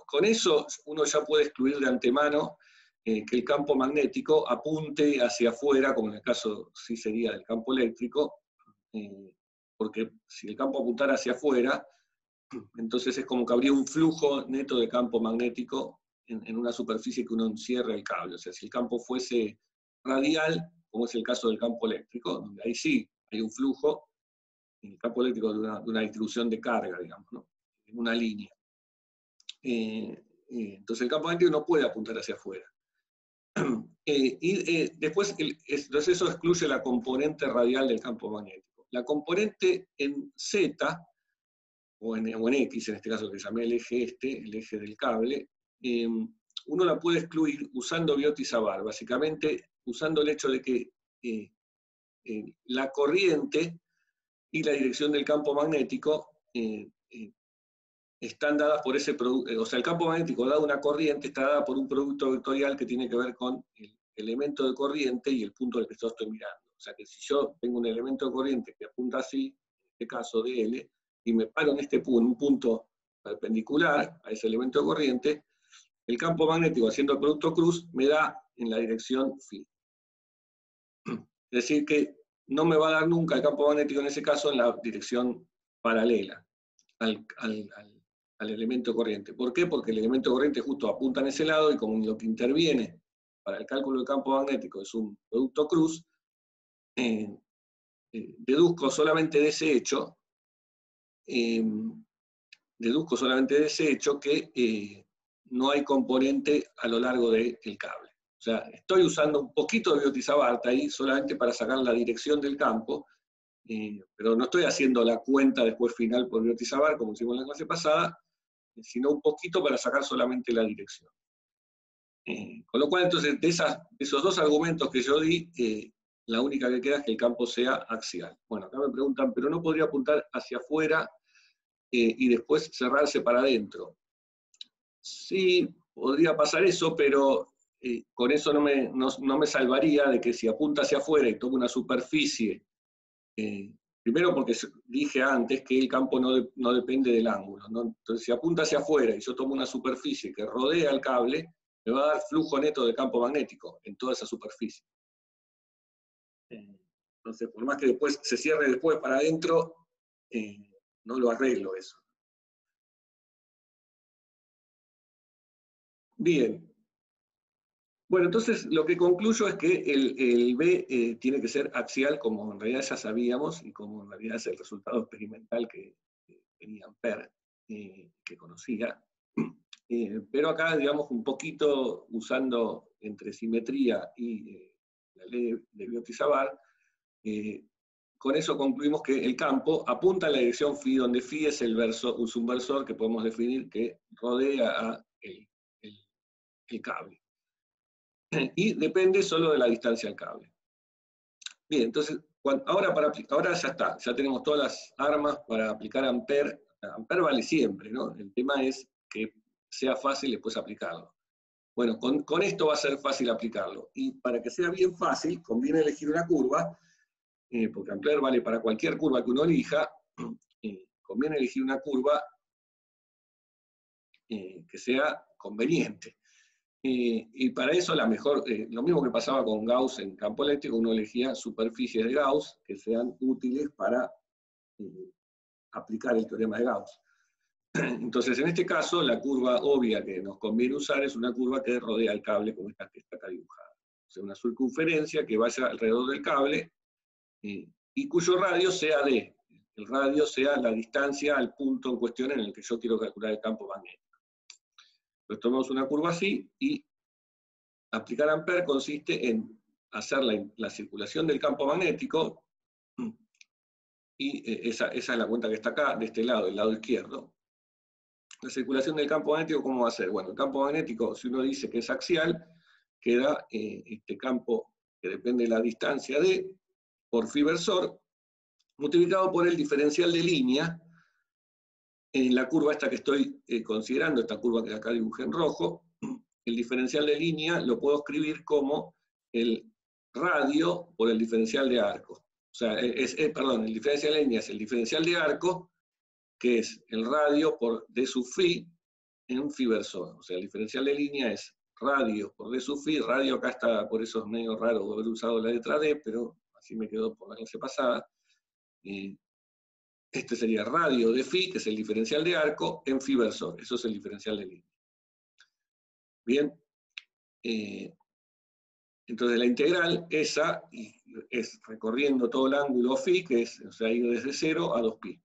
con eso uno ya puede excluir de antemano que el campo magnético apunte hacia afuera, como en el caso sí sería del campo eléctrico, porque si el campo apuntara hacia afuera, entonces es como que habría un flujo neto de campo magnético en una superficie que uno encierra el cable. O sea, si el campo fuese radial, como es el caso del campo eléctrico, donde ahí sí hay un flujo, en el campo eléctrico de una distribución de carga, digamos, ¿no? En una línea. Entonces el campo magnético no puede apuntar hacia afuera. Después, entonces eso excluye la componente radial del campo magnético. La componente en Z, o en X, en este caso que llamé el eje el eje del cable, uno la puede excluir usando Biot-Savart, básicamente usando el hecho de que la corriente y la dirección del campo magnético están dadas por ese producto, o sea, el campo magnético dado una corriente está dada por un producto vectorial que tiene que ver con el elemento de corriente y el punto al que yo estoy mirando. O sea que si yo tengo un elemento de corriente que apunta así, en este caso dl, y me paro en este punto, un punto perpendicular a ese elemento de corriente, el campo magnético haciendo el producto cruz me da en la dirección phi. Es decir que no me va a dar nunca el campo magnético en ese caso en la dirección paralela al elemento corriente. ¿Por qué? Porque el elemento corriente justo apunta en ese lado, y como lo que interviene para el cálculo del campo magnético es un producto cruz, deduzco solamente de ese hecho, que no hay componente a lo largo del cable. O sea, estoy usando un poquito de Biot-Savart ahí solamente para sacar la dirección del campo, pero no estoy haciendo la cuenta después final por Biot-Savart, como hicimos en la clase pasada, sino un poquito para sacar solamente la dirección. Con lo cual, entonces, de esos dos argumentos que yo di, la única que queda es que el campo sea axial. Bueno, acá me preguntan, ¿pero no podría apuntar hacia afuera y después cerrarse para adentro? Sí, podría pasar eso, pero con eso no me salvaría de que si apunta hacia afuera y toca una superficie, primero porque dije antes que el campo no depende del ángulo, ¿no? Entonces si apunta hacia afuera y yo tomo una superficie que rodea el cable, me va a dar flujo neto de campo magnético en toda esa superficie. Entonces, por más que después se cierre después para adentro, no lo arreglo eso. Bien. Bueno, entonces lo que concluyo es que el B tiene que ser axial, como en realidad ya sabíamos, y como en realidad es el resultado experimental que tenía Ampère, que conocía. Pero acá, digamos, un poquito usando entre simetría y la ley de Biot-Savart, con eso concluimos que el campo apunta en la dirección phi, donde phi es un subversor que podemos definir que rodea el cable. Y depende solo de la distancia al cable. Bien, entonces, ahora ya está, ya tenemos todas las armas para aplicar Ampère. Ampère vale siempre, ¿no? El tema es que sea fácil después aplicarlo. Bueno, con esto va a ser fácil aplicarlo. Y para que sea bien fácil, conviene elegir una curva, porque Ampère vale para cualquier curva que uno elija, conviene elegir una curva que sea conveniente. Y para eso lo mismo que pasaba con Gauss en campo eléctrico, uno elegía superficies de Gauss que sean útiles para aplicar el teorema de Gauss. Entonces, en este caso, la curva obvia que nos conviene usar es una curva que rodea el cable como esta que está acá dibujada. O una circunferencia que vaya alrededor del cable, y cuyo radio sea D. El radio sea la distancia al punto en cuestión en el que yo quiero calcular el campo magnético. Entonces tomamos una curva así, y aplicar Ampère consiste en hacer la circulación del campo magnético, y esa es la cuenta que está acá, de este lado, del lado izquierdo. La circulación del campo magnético, ¿cómo va a ser? Bueno, el campo magnético, si uno dice que es axial, queda este campo que depende de la distancia D por phi versor, multiplicado por el diferencial de línea en la curva esta que estoy considerando, esta curva que acá dibujé en rojo. El diferencial de línea lo puedo escribir como el radio por el diferencial de arco. O sea, perdón, el diferencial de línea es el diferencial de arco, que es el radio por D sub phi en phi versor. O sea, el diferencial de línea es radio por D sub phi. Radio acá está, por eso es medio raro haber usado la letra D, pero así me quedó por la clase pasada. Este sería radio de phi, que es el diferencial de arco, en phi versor. Eso es el diferencial de línea. Bien. Entonces la integral esa es recorriendo todo el ángulo phi, que es, o sea, ha ido desde 0 a 2pi.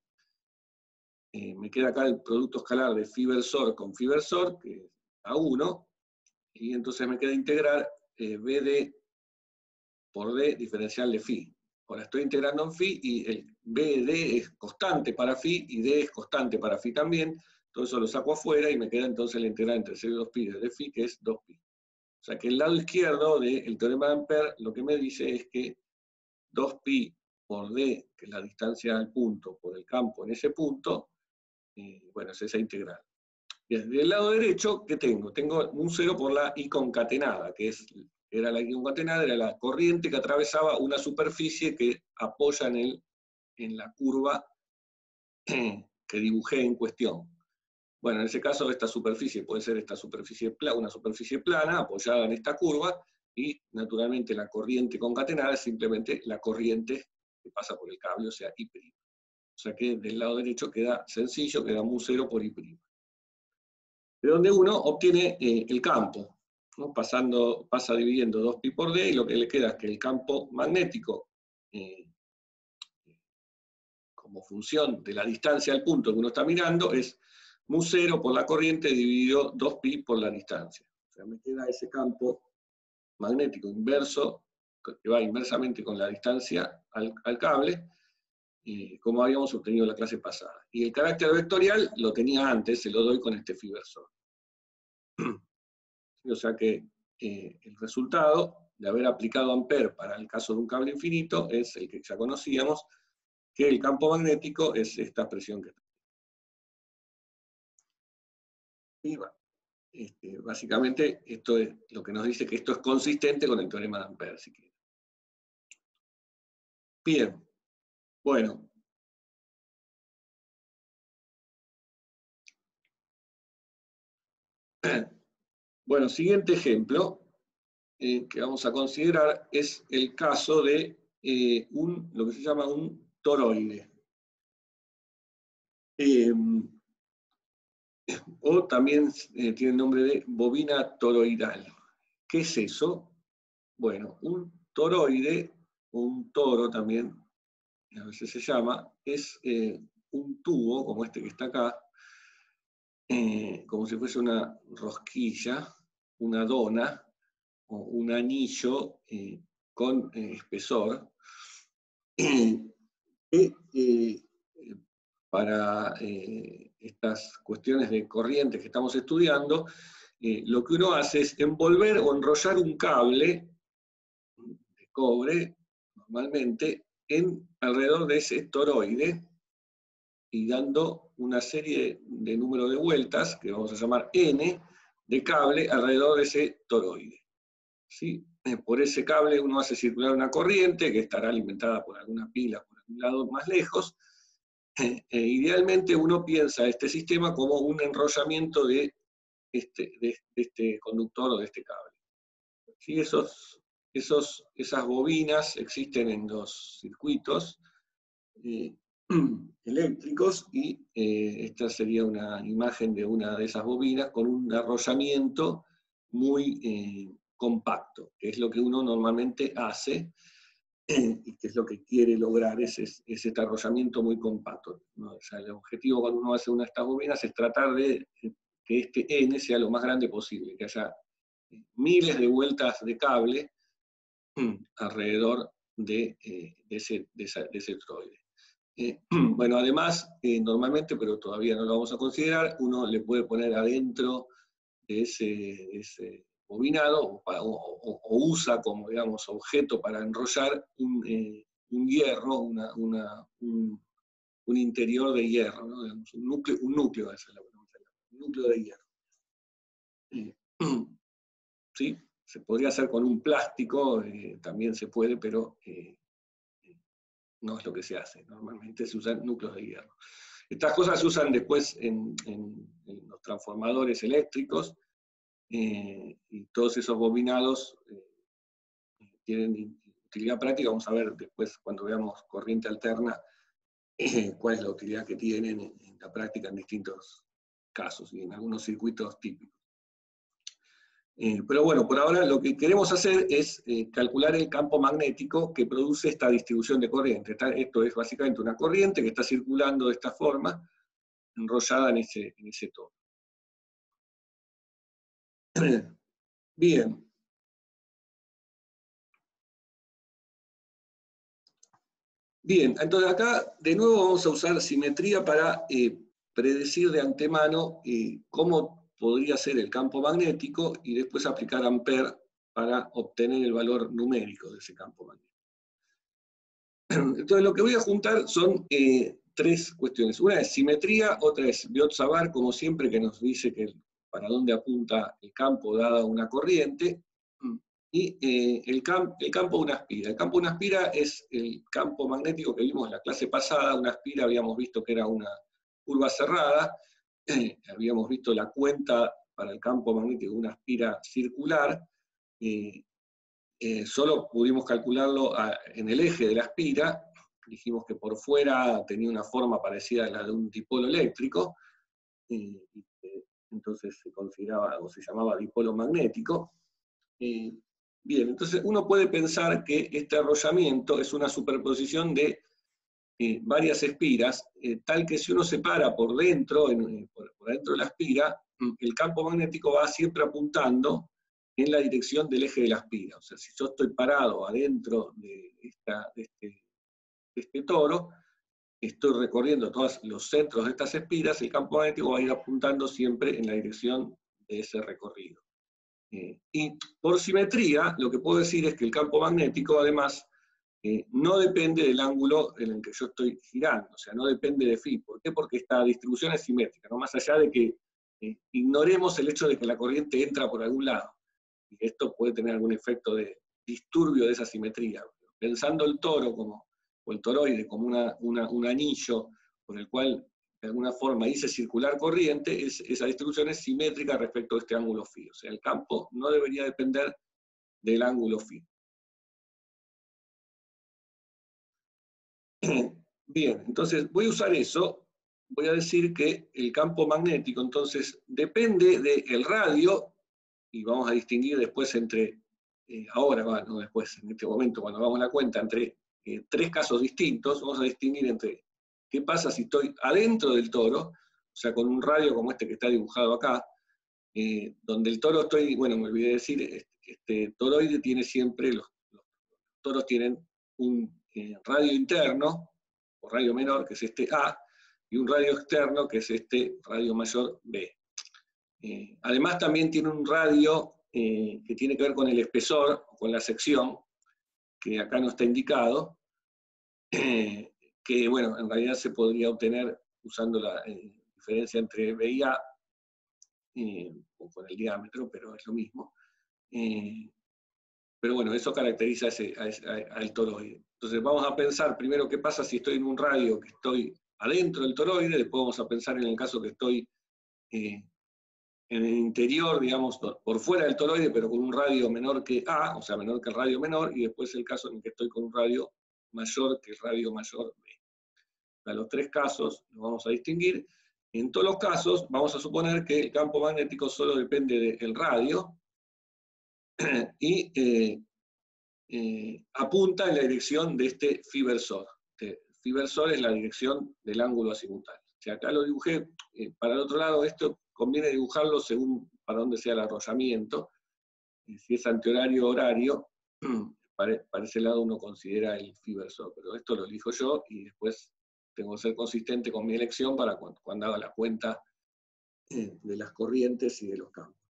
Me queda acá el producto escalar de phi versor con phi versor, que es A1, y entonces me queda integrar BD por D diferencial de phi. Ahora estoy integrando en phi, y el BD es constante para phi, y D es constante para phi también. Todo eso lo saco afuera, y me queda entonces la integral entre 0 y 2pi de phi, que es 2pi. O sea que el lado izquierdo del teorema de Ampère lo que me dice es que 2pi por D, que es la distancia al punto por el campo en ese punto, bueno, es esa integral. Bien, del lado derecho, ¿qué tengo? Tengo un 0 por la I concatenada, era la I concatenada, era la corriente que atravesaba una superficie que apoya en la curva que dibujé en cuestión. Bueno, en ese caso esta superficie puede ser una superficie plana apoyada en esta curva, y naturalmente la corriente concatenada es simplemente la corriente que pasa por el cable, o sea, I'. O sea que del lado derecho queda sencillo, queda mu0 por I'. De donde uno obtiene el campo, ¿no? Pasa dividiendo 2pi por D, y lo que le queda es que el campo magnético, como función de la distancia al punto que uno está mirando, es mu0 por la corriente dividido 2pi por la distancia. O sea, me queda ese campo magnético inverso, que va inversamente con la distancia al cable, como habíamos obtenido en la clase pasada. Y el carácter vectorial lo tenía antes, se lo doy con este phi versor. O sea que el resultado de haber aplicado Ampère para el caso de un cable infinito es el que ya conocíamos, que el campo magnético es esta expresión que está. Y básicamente esto es lo que nos dice que esto es consistente con el teorema de Ampère, si quieren. Bien, bueno. Bueno, siguiente ejemplo que vamos a considerar es el caso de lo que se llama un toroide. O también tiene el nombre de bobina toroidal. ¿Qué es eso? Bueno, un toroide, o un toro también, a veces se llama, es un tubo, como este que está acá, como si fuese una rosquilla, una dona, o un anillo con espesor, para estas cuestiones de corrientes que estamos estudiando, lo que uno hace es envolver o enrollar un cable de cobre, normalmente, alrededor de ese toroide, y dando una serie de número de vueltas, que vamos a llamar n, de cable alrededor de ese toroide. ¿Sí? Por ese cable uno hace circular una corriente que estará alimentada por alguna pila por algún lado más lejos. Idealmente uno piensa este sistema como un enrollamiento de este conductor o de este cable. ¿Sí? Esas bobinas existen en los circuitos eléctricos, y esta sería una imagen de una de esas bobinas con un arrollamiento muy compacto, que es lo que uno normalmente hace, y que es lo que quiere lograr, es este arrollamiento muy compacto, ¿no? O sea, el objetivo cuando uno hace una de estas bobinas es tratar de que este N sea lo más grande posible, que haya miles de vueltas de cable alrededor de ese toroide. Bueno, además, normalmente, pero todavía no lo vamos a considerar, uno le puede poner adentro de ese bobinado, o usa como, digamos, objeto para enrollar un hierro, un interior de hierro, ¿no? Digamos, un núcleo, esa es la palabra, un núcleo de hierro. ¿Sí? Se podría hacer con un plástico, también se puede, pero no es lo que se hace. Normalmente se usan núcleos de hierro. Estas cosas se usan después en los transformadores eléctricos, y todos esos bobinados tienen utilidad práctica. Vamos a ver después, cuando veamos corriente alterna, cuál es la utilidad que tienen en la práctica en distintos casos y en algunos circuitos típicos. Pero bueno, por ahora lo que queremos hacer es calcular el campo magnético que produce esta distribución de corriente. Esto es básicamente una corriente que está circulando de esta forma, enrollada en ese toro. Bien. Bien, entonces acá de nuevo vamos a usar simetría para predecir de antemano cómo podría ser el campo magnético y después aplicar Ampère para obtener el valor numérico de ese campo magnético. Entonces lo que voy a juntar son tres cuestiones. Una es simetría, otra es Biot-Savart, como siempre, que nos dice para dónde apunta el campo dada una corriente, y el campo de una espira. El campo de una espira es el campo magnético que vimos en la clase pasada. Una espira habíamos visto que era una curva cerrada, habíamos visto la cuenta para el campo magnético de una espira circular, solo pudimos calcularlo en el eje de la espira. Dijimos que por fuera tenía una forma parecida a la de un dipolo eléctrico, entonces se consideraba, o se llamaba dipolo magnético. Bien, entonces uno puede pensar que este arrollamiento es una superposición de varias espiras, tal que si uno se para por dentro, por dentro de la espira, el campo magnético va siempre apuntando en la dirección del eje de la espira. O sea, si yo estoy parado adentro de este toro, estoy recorriendo todos los centros de estas espiras, el campo magnético va a ir apuntando siempre en la dirección de ese recorrido. Y por simetría, lo que puedo decir es que el campo magnético, además, no depende del ángulo en el que yo estoy girando, o sea, no depende de phi. ¿Por qué? Porque esta distribución es simétrica, ¿no? Más allá de que ignoremos el hecho de que la corriente entra por algún lado, y esto puede tener algún efecto de disturbio de esa simetría. Pensando el toro o el toroide como un anillo por el cual de alguna forma hice circular corriente, esa distribución es simétrica respecto a este ángulo phi. O sea, el campo no debería depender del ángulo phi. Bien, entonces voy a usar eso. Voy a decir que el campo magnético entonces depende del radio, y vamos a distinguir después entre, no después, en este momento, cuando hagamos la cuenta, entre tres casos distintos. Vamos a distinguir entre qué pasa si estoy adentro del toro, o sea, con un radio como este que está dibujado acá, donde el toro bueno, me olvidé decir, este toroide tiene siempre, los toros tienen un radio interno, o radio menor, que es este A, y un radio externo, que es este radio mayor B. Además también tiene un radio que tiene que ver con el espesor, con la sección, que acá no está indicado, que bueno, en realidad se podría obtener usando la diferencia entre B y A, o con el diámetro, pero es lo mismo. Pero bueno, eso caracteriza al toroide. Entonces vamos a pensar primero qué pasa si estoy en un radio que estoy adentro del toroide, después vamos a pensar en el caso que estoy en el interior, digamos, por fuera del toroide, pero con un radio menor que A, o sea, menor que el radio menor, y después el caso en el que estoy con un radio mayor que el radio mayor B. Para los tres casos los vamos a distinguir. En todos los casos vamos a suponer que el campo magnético solo depende del radio, y apunta en la dirección de este fibersor. Fibersor es la dirección del ángulo azimutal. Si acá lo dibujé para el otro lado, esto conviene dibujarlo según para dónde sea el arrollamiento. Si es antihorario horario, para ese lado uno considera el fibersor, pero esto lo elijo yo y después tengo que ser consistente con mi elección para cuando haga la cuenta de las corrientes y de los campos.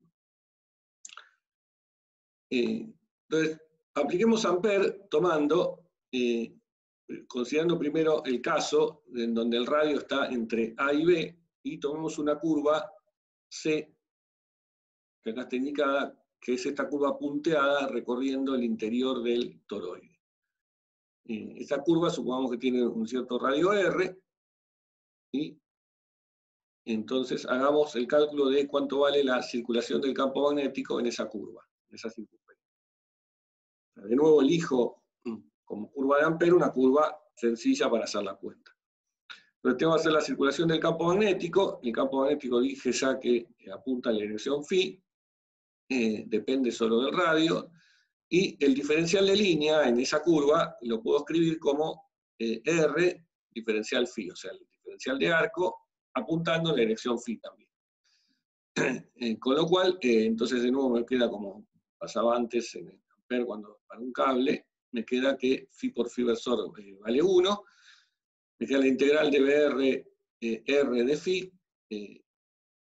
Entonces, apliquemos Ampère tomando, considerando primero el caso en donde el radio está entre A y B, y tomemos una curva C, que acá está indicada, que es esta curva punteada recorriendo el interior del toroide. Esta curva supongamos que tiene un cierto radio R, y entonces hagamos el cálculo de cuánto vale la circulación del campo magnético en esa curva, en esa circunferencia. De nuevo elijo como curva de Ampère una curva sencilla para hacer la cuenta. Entonces tengo que hacer la circulación del campo magnético. El campo magnético dije ya que apunta en la dirección phi, depende solo del radio, y el diferencial de línea en esa curva lo puedo escribir como R diferencial phi, o sea, el diferencial de arco apuntando en la dirección phi también. Con lo cual, entonces de nuevo me queda como pasaba antes en el Ampère cuando para un cable, me queda que phi por fibersor vale 1, me queda la integral de BR R de phi,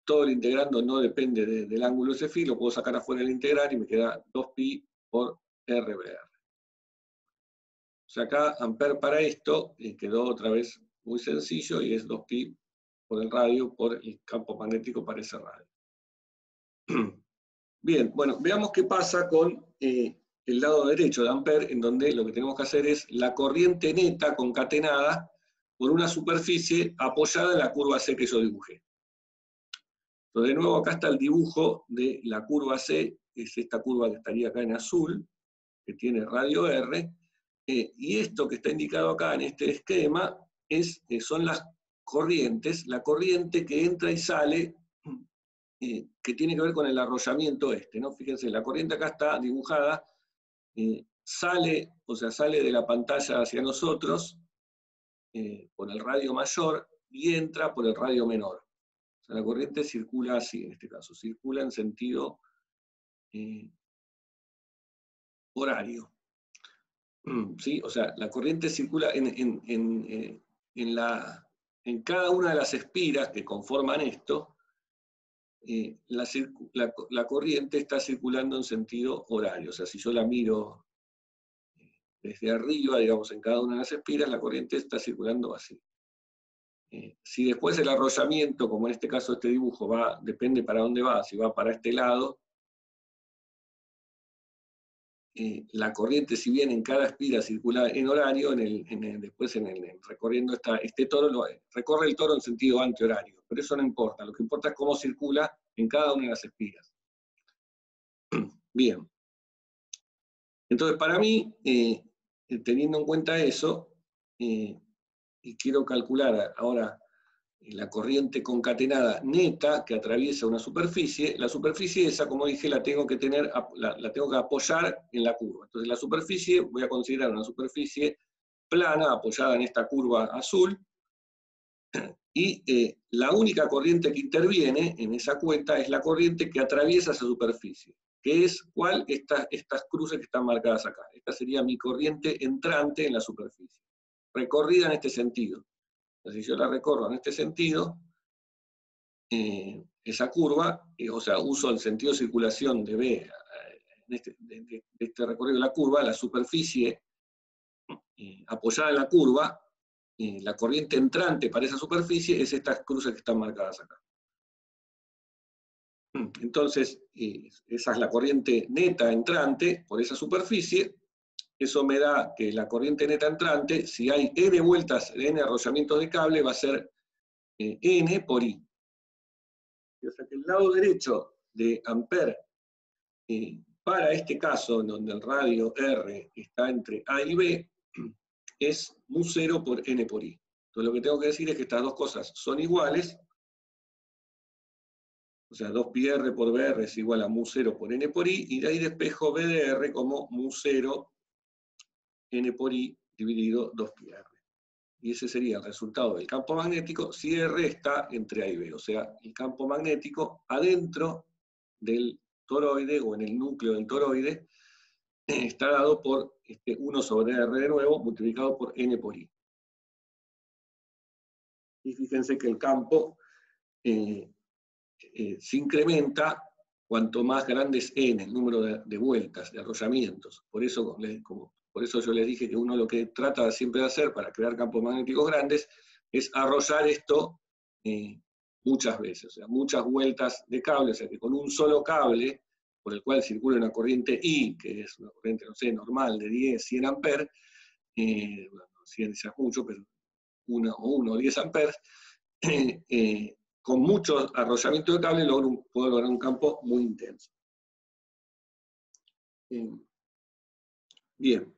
todo el integrando no depende del ángulo ese phi, lo puedo sacar afuera del integral y me queda 2pi por RBR. O sea, acá Ampère para esto quedó otra vez muy sencillo y es 2pi por el radio por el campo magnético para ese radio. Bien, bueno, veamos qué pasa con el lado derecho de Ampère, en donde lo que tenemos que hacer es la corriente neta concatenada por una superficie apoyada en la curva C que yo dibujé. Entonces, de nuevo, acá está el dibujo de la curva C, es esta curva que estaría acá en azul, que tiene radio R, y esto que está indicado acá en este esquema son las corrientes, la corriente que entra y sale, que tiene que ver con el arrollamiento ¿no? Fíjense, la corriente acá está dibujada, sale de la pantalla hacia nosotros por el radio mayor y entra por el radio menor. O sea, la corriente circula así, en este caso, circula en sentido horario. ¿Sí? O sea, la corriente circula en cada una de las espiras que conforman esto, la corriente está circulando en sentido horario. O sea, si yo la miro desde arriba, digamos, en cada una de las espiras, la corriente está circulando así. Si después el arrollamiento, como en este caso este dibujo, depende para dónde va, si va para este lado, la corriente, si bien en cada espira circula en horario, recorriendo este toro, recorre el toro en sentido antihorario, pero eso no importa, lo que importa es cómo circula en cada una de las espiras. Bien. Entonces, para mí, teniendo en cuenta eso, y quiero calcular ahora la corriente concatenada neta que atraviesa una superficie, la superficie esa, como dije, la tengo que apoyar en la curva. Entonces la superficie, voy a considerar una superficie plana apoyada en esta curva azul, y la única corriente que interviene en esa cuenta es la corriente que atraviesa esa superficie, que es ¿cuál? Estas cruces que están marcadas acá. Esta sería mi corriente entrante en la superficie, recorrida en este sentido. Entonces, si yo la recorro en este sentido, esa curva, o sea, uso el sentido de circulación de B de este recorrido de la curva, la superficie apoyada en la curva, la corriente entrante para esa superficie es estas cruces que están marcadas acá. Entonces, esa es la corriente neta entrante por esa superficie. Eso me da que la corriente neta entrante, si hay n vueltas, n arrollamientos de cable, va a ser n por I. O sea que el lado derecho de Ampère, para este caso, en donde el radio R está entre A y B, es mu0 por n por I. Entonces lo que tengo que decir es que estas dos cosas son iguales, O sea, 2πr por br es igual a mu0 por n por i, y de ahí despejo b de r como mu0 n por i dividido 2πr. Y ese sería el resultado del campo magnético si R está entre A y B. O sea, el campo magnético adentro del toroide o en el núcleo del toroide está dado por 1 sobre R de nuevo multiplicado por N por I. Y fíjense que el campo se incrementa cuanto más grande es N, el número de vueltas, de arrollamientos. Por eso yo les dije que uno lo que trata siempre de hacer para crear campos magnéticos grandes es arrollar esto muchas veces, o sea, muchas vueltas de cable, o sea que con un solo cable, por el cual circula una corriente I, que es una corriente, no sé, normal de 10, 100 amperes, bueno, 100 ya es mucho, pero 1 o 10 amperes, con mucho arrollamiento de cable puedo lograr un campo muy intenso. Bien.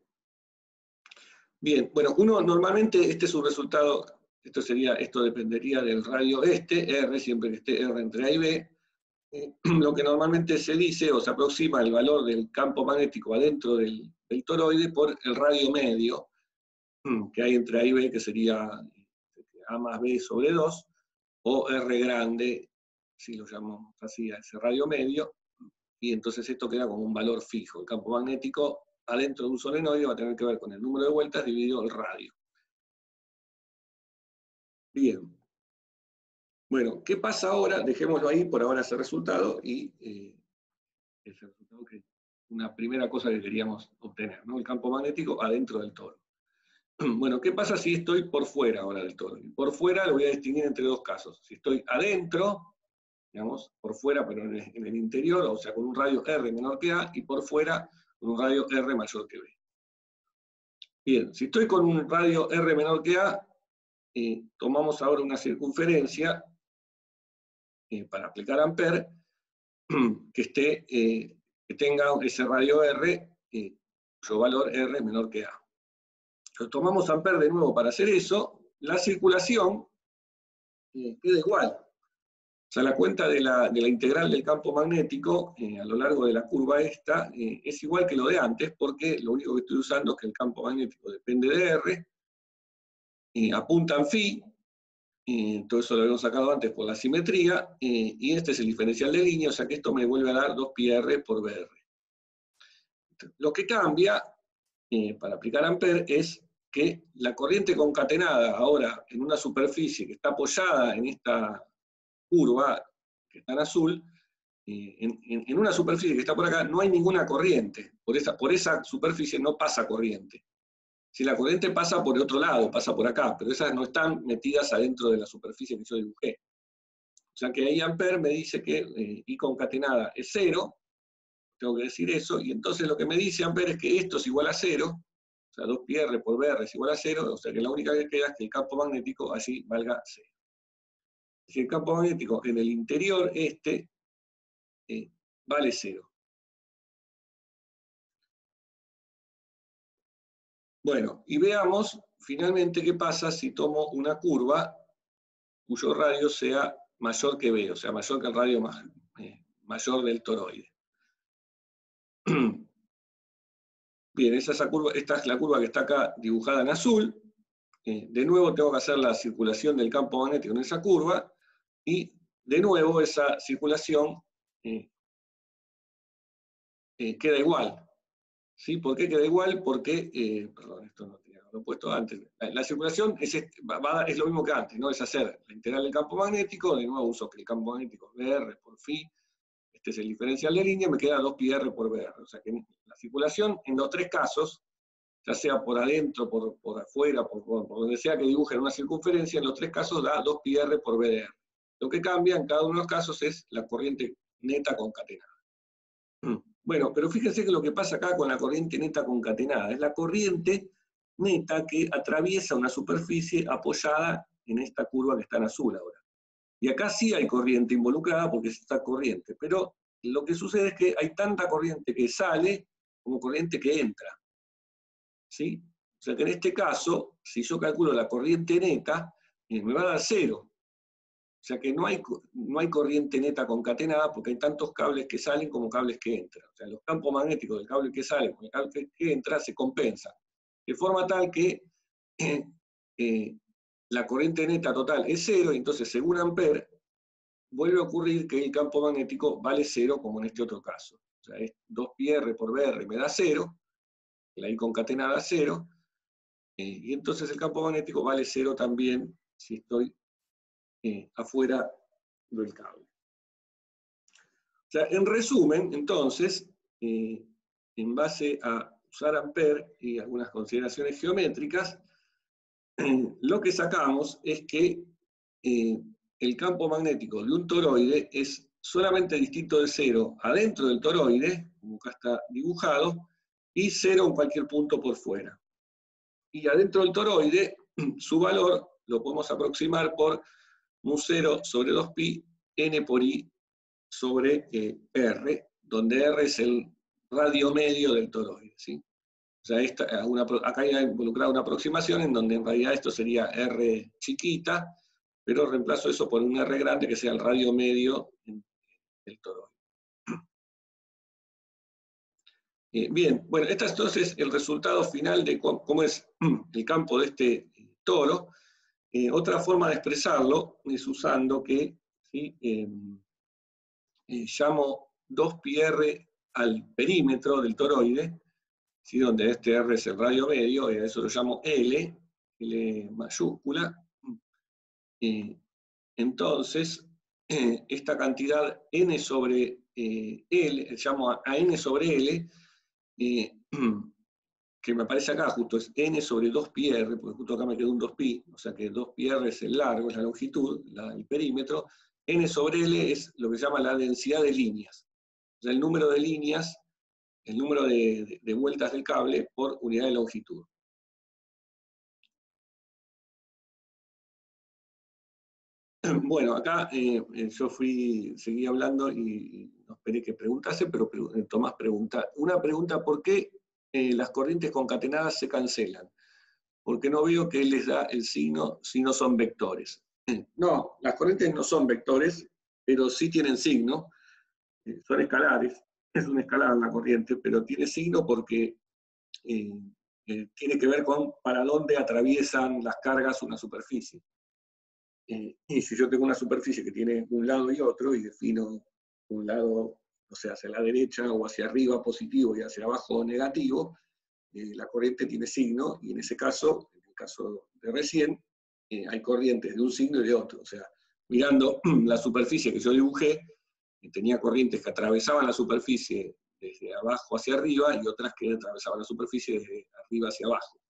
Bien, bueno, uno normalmente, este es un resultado, esto dependería del radio R, siempre que esté R entre A y B. Lo que normalmente se dice o se aproxima el valor del campo magnético adentro del toroide por el radio medio que hay entre A y B, que sería A más B sobre 2, o R grande, si lo llamamos así, a ese radio medio, y entonces esto queda como un valor fijo. El campo magnético adentro de un solenoide va a tener que ver con el número de vueltas dividido el radio. Bien. Bueno, ¿qué pasa ahora? Dejémoslo ahí por ahora ese resultado, y ese resultado que una primera cosa que queríamos obtener, ¿no? El campo magnético adentro del toro. Bueno, ¿qué pasa si estoy por fuera ahora del toro? Por fuera lo voy a distinguir entre dos casos. Si estoy adentro, digamos, por fuera, pero en el interior, o sea, con un radio R menor que A, y por fuera con un radio R mayor que B. Bien, si estoy con un radio R menor que A, tomamos ahora una circunferencia para aplicar Ampere, que tenga ese radio R, cuyo valor R menor que A. Entonces, tomamos Ampere de nuevo para hacer eso, la circulación queda igual. O sea, la cuenta de la integral del campo magnético a lo largo de la curva esta es igual que lo de antes, porque lo único que estoy usando es que el campo magnético depende de R, apunta en phi, todo eso lo habíamos sacado antes por la simetría, y este es el diferencial de línea, o sea que esto me vuelve a dar 2πr por br. Lo que cambia, para aplicar Ampere, es que la corriente concatenada ahora en una superficie que está apoyada en esta curva, que está en azul, en una superficie que está por acá no hay ninguna corriente, por esa superficie no pasa corriente. Si la corriente pasa por el otro lado, pasa por acá, pero esas no están metidas adentro de la superficie que yo dibujé. O sea que ahí Ampere me dice que I concatenada es 0, tengo que decir eso, y entonces lo que me dice Ampere es que esto es igual a 0, o sea, 2πr por br es igual a 0, o sea que la única que queda es que el campo magnético allí valga 0. Si el campo magnético en el interior vale 0. Bueno, y veamos finalmente qué pasa si tomo una curva cuyo radio sea mayor que B, o sea, mayor que el radio mayor del toroide. Bien, esta es la curva que está acá dibujada en azul. De nuevo tengo que hacer la circulación del campo magnético en esa curva, y de nuevo esa circulación queda igual. ¿Sí? ¿Por qué queda igual? Porque, perdón, esto no tenía lo puesto antes. La circulación es lo mismo que antes, ¿no? Es hacer la integral del campo magnético, de nuevo uso que el campo magnético es Br por phi, este es el diferencial de línea, me queda 2πr por Br. O sea que la circulación en los tres casos, ya sea por adentro, por afuera, por donde sea que dibujen una circunferencia, en los tres casos da 2πr por Br. Lo que cambia en cada uno de los casos es la corriente neta concatenada. Bueno, pero fíjense que lo que pasa acá con la corriente neta concatenada es la corriente neta que atraviesa una superficie apoyada en esta curva que está en azul ahora. Y acá sí hay corriente involucrada porque está corriente, pero lo que sucede es que hay tanta corriente que sale como corriente que entra. ¿Sí? O sea que en este caso, si yo calculo la corriente neta, me va a dar 0. O sea que no hay corriente neta concatenada porque hay tantos cables que salen como cables que entran. O sea, los campos magnéticos del cable que sale con el cable que entra se compensan. De forma tal que la corriente neta total es 0, y entonces según Ampère, vuelve a ocurrir que el campo magnético vale 0, como en este otro caso. O sea, es 2πr por Br me da 0, la I concatenada 0, y entonces el campo magnético vale 0 también si estoy afuera del cable. O sea, en resumen, entonces, en base a usar Ampère y algunas consideraciones geométricas, lo que sacamos es que el campo magnético de un toroide es solamente distinto de 0 adentro del toroide, como acá está dibujado, y 0 en cualquier punto por fuera. Y adentro del toroide, su valor lo podemos aproximar por mu0 sobre 2pi, n por i sobre r, donde r es el radio medio del toroide, ¿sí? O sea, acá hay involucrada una aproximación en donde en realidad esto sería r chiquita, pero reemplazo eso por un r grande que sea el radio medio del toroide. Bien, bueno, este es entonces el resultado final de cómo es el campo de este toro. Otra forma de expresarlo es usando que, ¿sí? Llamo 2πr al perímetro del toroide, ¿sí? Donde este R es el radio medio, y a eso lo llamo L mayúscula. Entonces, esta cantidad n sobre L, llamo a n sobre L, que me aparece acá justo, es n sobre 2πr, porque justo acá me quedó un 2pi, o sea que 2πr es el largo, es la longitud, el perímetro. N sobre L es lo que se llama la densidad de líneas. O sea, el número de líneas, el número de vueltas del cable por unidad de longitud. Bueno, acá yo seguí hablando y no esperé que preguntase, pero Tomás pregunta. Una pregunta, ¿por qué las corrientes concatenadas se cancelan? Porque no veo que les da el signo si no son vectores. No, las corrientes no son vectores, pero sí tienen signo. Son escalares, es una escalar la corriente, pero tiene signo porque tiene que ver con para dónde atraviesan las cargas una superficie. Y si yo tengo una superficie que tiene un lado y otro, y defino un lado, o sea, hacia la derecha o hacia arriba positivo y hacia abajo negativo, la corriente tiene signo, y en ese caso, en el caso de recién, hay corrientes de un signo y de otro. O sea, mirando la superficie que yo dibujé, tenía corrientes que atravesaban la superficie desde abajo hacia arriba y otras que atravesaban la superficie desde arriba hacia abajo.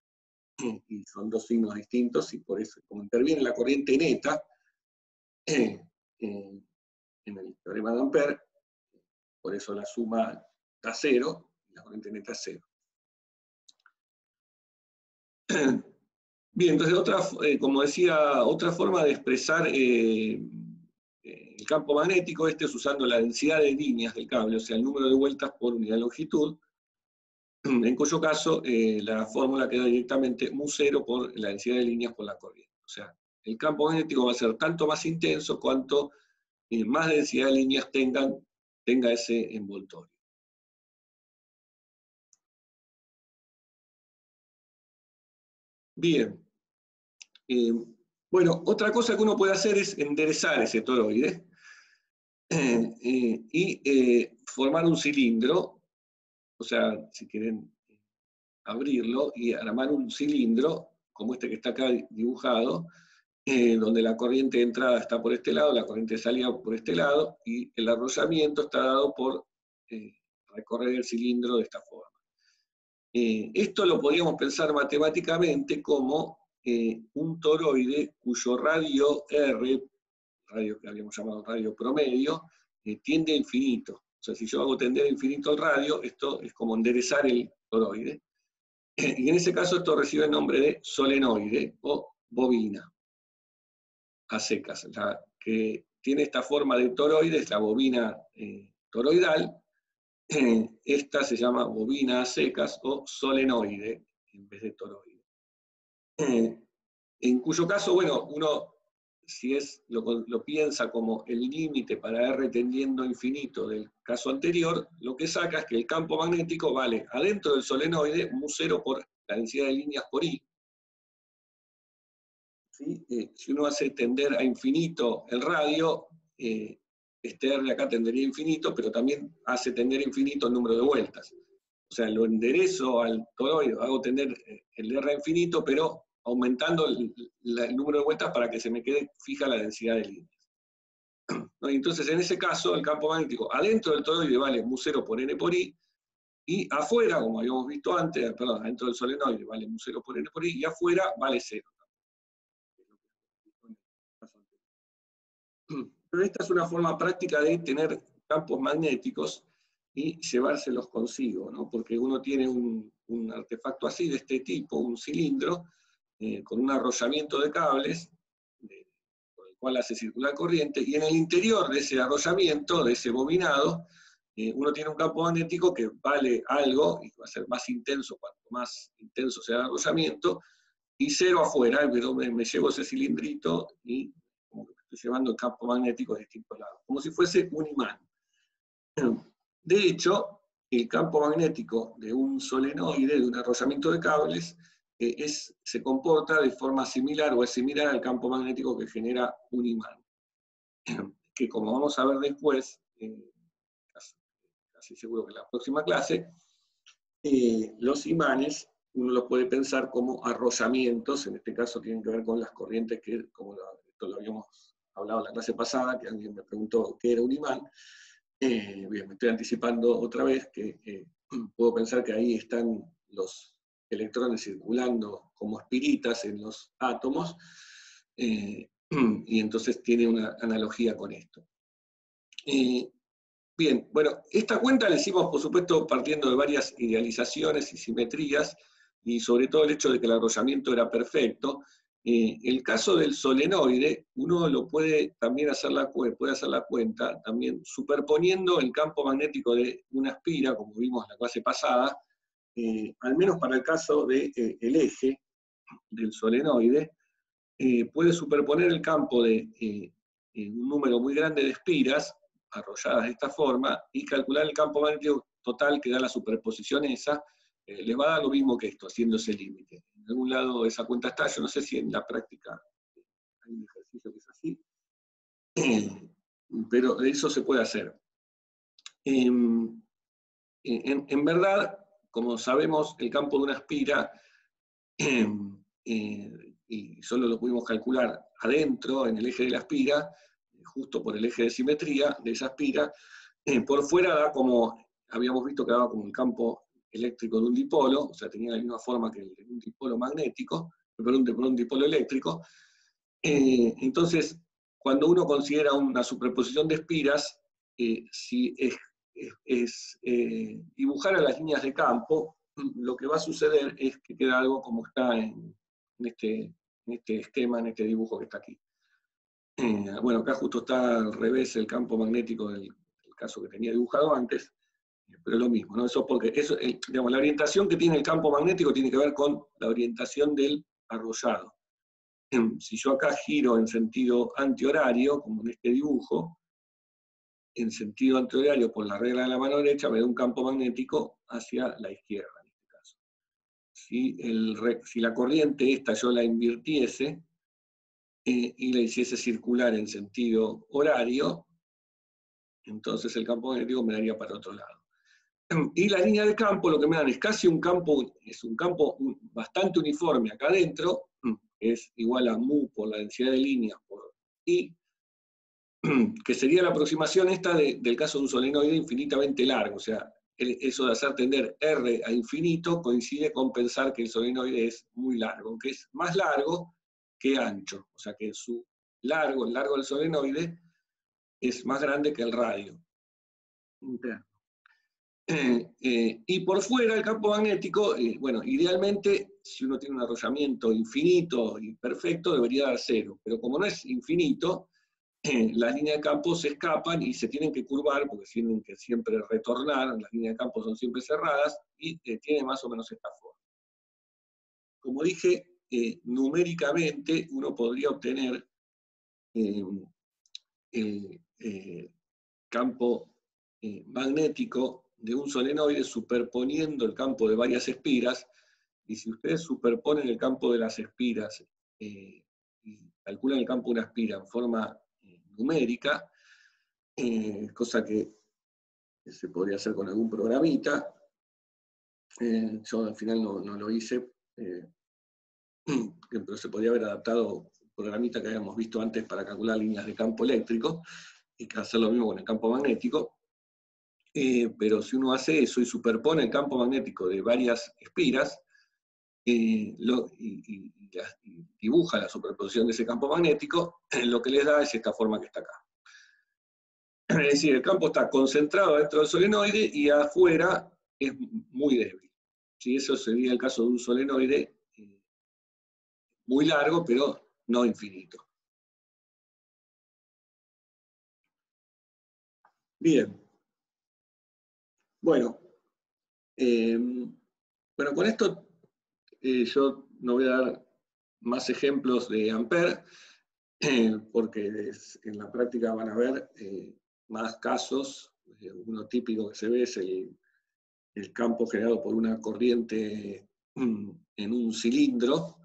Y son dos signos distintos, y por eso, como interviene la corriente neta en el teorema de Ampère, por eso la suma da 0, y la corriente neta es 0. Bien, entonces como decía, otra forma de expresar el campo magnético es usando la densidad de líneas del cable, o sea, el número de vueltas por unidad de longitud, en cuyo caso la fórmula queda directamente mu0 por la densidad de líneas por la corriente. O sea, el campo magnético va a ser tanto más intenso cuanto más densidad de líneas tenga ese envoltorio. Bien. Bueno, otra cosa que uno puede hacer es enderezar ese toroide y formar un cilindro, o sea, si quieren abrirlo y armar un cilindro, como este que está acá dibujado, donde la corriente de entrada está por este lado, la corriente de salida por este lado, y el arrollamiento está dado por recorrer el cilindro de esta forma. Esto lo podríamos pensar matemáticamente como un toroide cuyo radio R, radio que habíamos llamado radio promedio, tiende a infinito. O sea, si yo hago tender a infinito el radio, esto es como enderezar el toroide. Y en ese caso esto recibe el nombre de solenoide o bobina a secas. La que tiene esta forma de toroide es la bobina toroidal. Esta se llama bobina a secas o solenoide en vez de toroide. En cuyo caso, bueno, uno si lo piensa como el límite para R tendiendo a infinito del caso anterior, lo que saca es que el campo magnético vale adentro del solenoide mu0 por la densidad de líneas por I. ¿Sí? Si uno hace tender a infinito el radio, este R acá tendería a infinito, pero también hace tender a infinito el número de vueltas. O sea, lo enderezo al toroide, hago tender el R a infinito, pero aumentando el número de vueltas para que se me quede fija la densidad de líneas. ¿No? Y entonces, en ese caso, el campo magnético adentro del toroide vale mu0 por N por I, y afuera, como habíamos visto antes, perdón, adentro del solenoide vale mu0 por N por I, y afuera vale 0. Pero esta es una forma práctica de tener campos magnéticos y llevárselos consigo, ¿no? Porque uno tiene un artefacto así, de este tipo, un cilindro, con un arrollamiento de cables, con el cual hace circular corriente, y en el interior de ese arrollamiento, de ese bobinado, uno tiene un campo magnético que vale algo, y va a ser más intenso cuanto más intenso sea el arrollamiento, y 0 afuera, pero me llevo ese cilindrito y como que estoy llevando el campo magnético de distintos lados, como si fuese un imán. De hecho, el campo magnético de un solenoide, de un arrollamiento de cables, se comporta de forma similar o es similar al campo magnético que genera un imán. Que como vamos a ver después, casi seguro que en la próxima clase, los imanes uno los puede pensar como arrollamientos, en este caso tienen que ver con las corrientes que, como esto lo habíamos hablado en la clase pasada, que alguien me preguntó qué era un imán. Bien, me estoy anticipando otra vez que puedo pensar que ahí están los electrones circulando como espiritas en los átomos, y entonces tiene una analogía con esto. Bien, bueno, esta cuenta la hicimos, por supuesto, partiendo de varias idealizaciones y simetrías, y sobre todo el hecho de que el arrollamiento era perfecto. El caso del solenoide, uno lo puede también hacer puede hacer la cuenta, también superponiendo el campo magnético de una espira, como vimos en la clase pasada, al menos para el caso del eje del solenoide, puede superponer el campo de un número muy grande de espiras, arrolladas de esta forma, y calcular el campo magnético total que da la superposición esa, les va a dar lo mismo que esto, haciendo ese límite. En algún lado esa cuenta está, yo no sé si en la práctica hay un ejercicio que es así, pero eso se puede hacer. En verdad, como sabemos, el campo de una espira, y solo lo pudimos calcular adentro, en el eje de la espira, justo por el eje de simetría de esa espira, por fuera da como, habíamos visto que daba como el campo eléctrico de un dipolo, o sea, tenía la misma forma que el de un dipolo magnético, pero un dipolo eléctrico. Entonces, cuando uno considera una superposición de espiras, si dibujar a las líneas de campo, lo que va a suceder es que queda algo como está en este esquema, en este dibujo que está aquí. Bueno, acá justo está al revés el campo magnético del caso que tenía dibujado antes, pero es lo mismo, ¿no? Eso porque digamos, la orientación que tiene el campo magnético tiene que ver con la orientación del arrollado. Si yo acá giro en sentido antihorario, como en este dibujo, en sentido antihorario por la regla de la mano derecha, me da un campo magnético hacia la izquierda, en este caso. Si la corriente esta yo la invirtiese, y la hiciese circular en sentido horario, entonces el campo magnético me daría para otro lado. Y la línea de campo lo que me dan es casi un campo bastante uniforme acá adentro, es igual a mu por la densidad de líneas por I, que sería la aproximación esta del caso de un solenoide infinitamente largo, o sea, eso de hacer tender R a infinito coincide con pensar que el solenoide es muy largo, aunque es más largo que ancho, o sea que el largo del solenoide es más grande que el radio interno. Y por fuera el campo magnético, bueno, idealmente, si uno tiene un arrollamiento infinito y perfecto, debería dar 0, pero como no es infinito, las líneas de campo se escapan y se tienen que curvar, porque tienen que siempre retornar, las líneas de campo son siempre cerradas, y tiene más o menos esta forma. Como dije, numéricamente uno podría obtener el campo magnético de un solenoide superponiendo el campo de varias espiras, y si ustedes superponen el campo de las espiras y calculan el campo de una espira en forma numérica, cosa que se podría hacer con algún programita, yo al final no lo hice, pero se podría haber adaptado un programita que habíamos visto antes para calcular líneas de campo eléctrico, y hacer lo mismo con el campo magnético. Pero si uno hace eso y superpone el campo magnético de varias espiras, y dibuja la superposición de ese campo magnético, lo que les da es esta forma que está acá. Es decir, el campo está concentrado dentro del solenoide y afuera es muy débil. ¿Sí? Eso sería el caso de un solenoide muy largo, pero no infinito. Bien. Bueno, con esto yo no voy a dar más ejemplos de Ampère, porque en la práctica van a ver más casos. Uno típico que se ve es el campo generado por una corriente en un cilindro,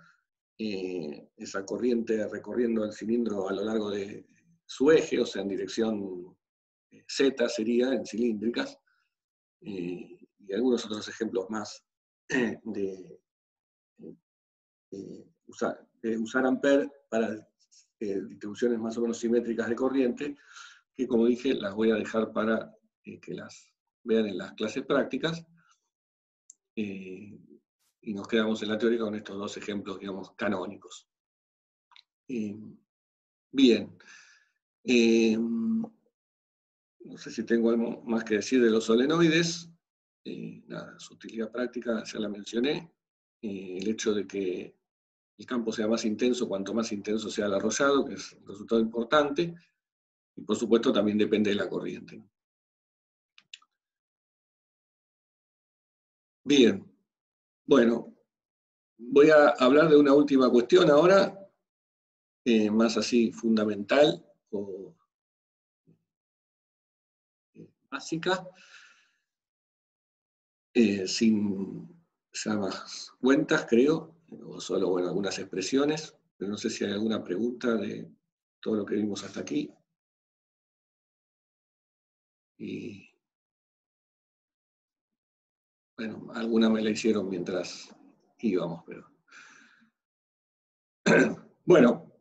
esa corriente recorriendo el cilindro a lo largo de su eje, o sea, en dirección Z sería, en cilíndricas, y algunos otros ejemplos más de usar Ampère para distribuciones más o menos simétricas de corriente, que como dije, las voy a dejar para que las vean en las clases prácticas, y nos quedamos en la teórica con estos dos ejemplos, digamos, canónicos. Bien. No sé si tengo algo más que decir de los solenoides. Nada, su utilidad práctica ya la mencioné. El hecho de que el campo sea más intenso, cuanto más intenso sea el arrollado, que es un resultado importante, y por supuesto también depende de la corriente. Bien, bueno, voy a hablar de una última cuestión ahora, más así fundamental o básica, sin ya más cuentas, creo, o solo algunas expresiones, pero no sé si hay alguna pregunta de todo lo que vimos hasta aquí. Y bueno, alguna me la hicieron mientras íbamos, pero... Bueno,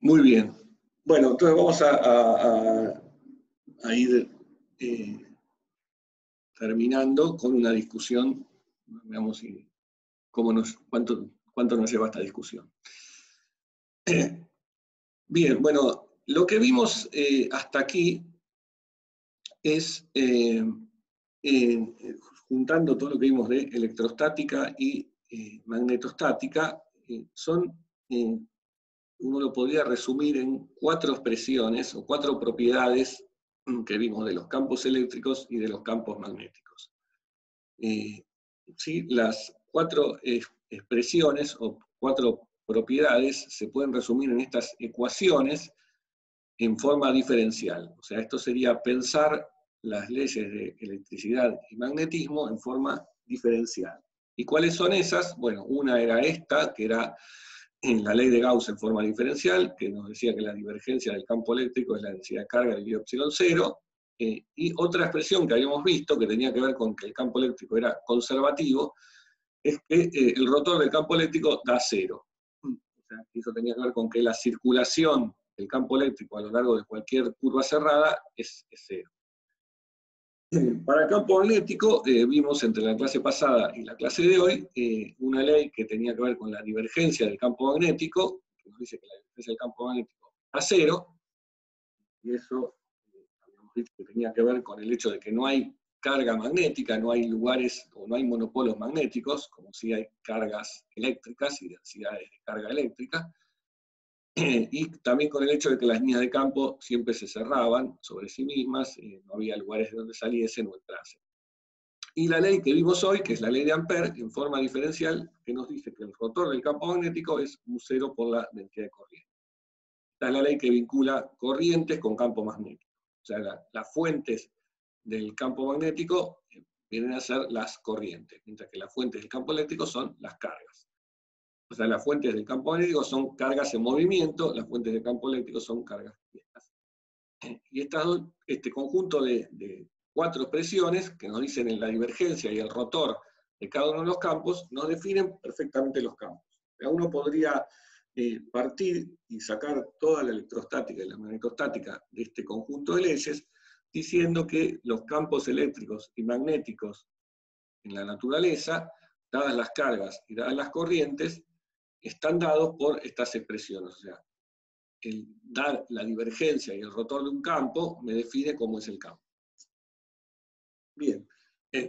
muy bien. Bueno, entonces vamos a ir terminando con una discusión, veamos cuánto nos lleva esta discusión. Bien, bueno, lo que vimos hasta aquí es, juntando todo lo que vimos de electrostática y magnetostática, uno lo podría resumir en 4 expresiones o 4 propiedades que vimos de los campos eléctricos y de los campos magnéticos. ¿Sí? Las 4 expresiones o 4 propiedades se pueden resumir en estas ecuaciones en forma diferencial. O sea, esto sería pensar las leyes de electricidad y magnetismo en forma diferencial. ¿Y cuáles son esas? Bueno, una era esta, que era en la ley de Gauss en forma diferencial, que nos decía que la divergencia del campo eléctrico es la densidad de carga dividido epsilon 0, y otra expresión que habíamos visto, que tenía que ver con que el campo eléctrico era conservativo, es que el rotor del campo eléctrico da 0. O sea, eso tenía que ver con que la circulación del campo eléctrico a lo largo de cualquier curva cerrada es 0. Para el campo magnético, vimos entre la clase pasada y la clase de hoy una ley que tenía que ver con la divergencia del campo magnético, que nos dice que la divergencia del campo magnético a 0, y eso habíamos dicho que tenía que ver con el hecho de que no hay carga magnética, no hay lugares o no hay monopolos magnéticos, como si hay cargas eléctricas y densidades de carga eléctrica, y también con el hecho de que las líneas de campo siempre se cerraban sobre sí mismas, no había lugares de donde saliesen o entrasen. Y la ley que vimos hoy, que es la ley de Ampère, en forma diferencial, que nos dice que el rotor del campo magnético es U0 por la densidad de corriente. Esta es la ley que vincula corrientes con campo magnético. O sea, las fuentes del campo magnético vienen a ser las corrientes, mientras que las fuentes del campo eléctrico son las cargas. O sea, las fuentes del campo magnético son cargas en movimiento, las fuentes del campo eléctrico son cargas quietas. Y este conjunto de 4 expresiones que nos dicen en la divergencia y el rotor de cada uno de los campos, nos definen perfectamente los campos. Uno podría partir y sacar toda la electrostática y la magnetostática de este conjunto de leyes, diciendo que los campos eléctricos y magnéticos en la naturaleza, dadas las cargas y dadas las corrientes, están dados por estas expresiones. O sea, el dar la divergencia y el rotor de un campo me define cómo es el campo. Bien,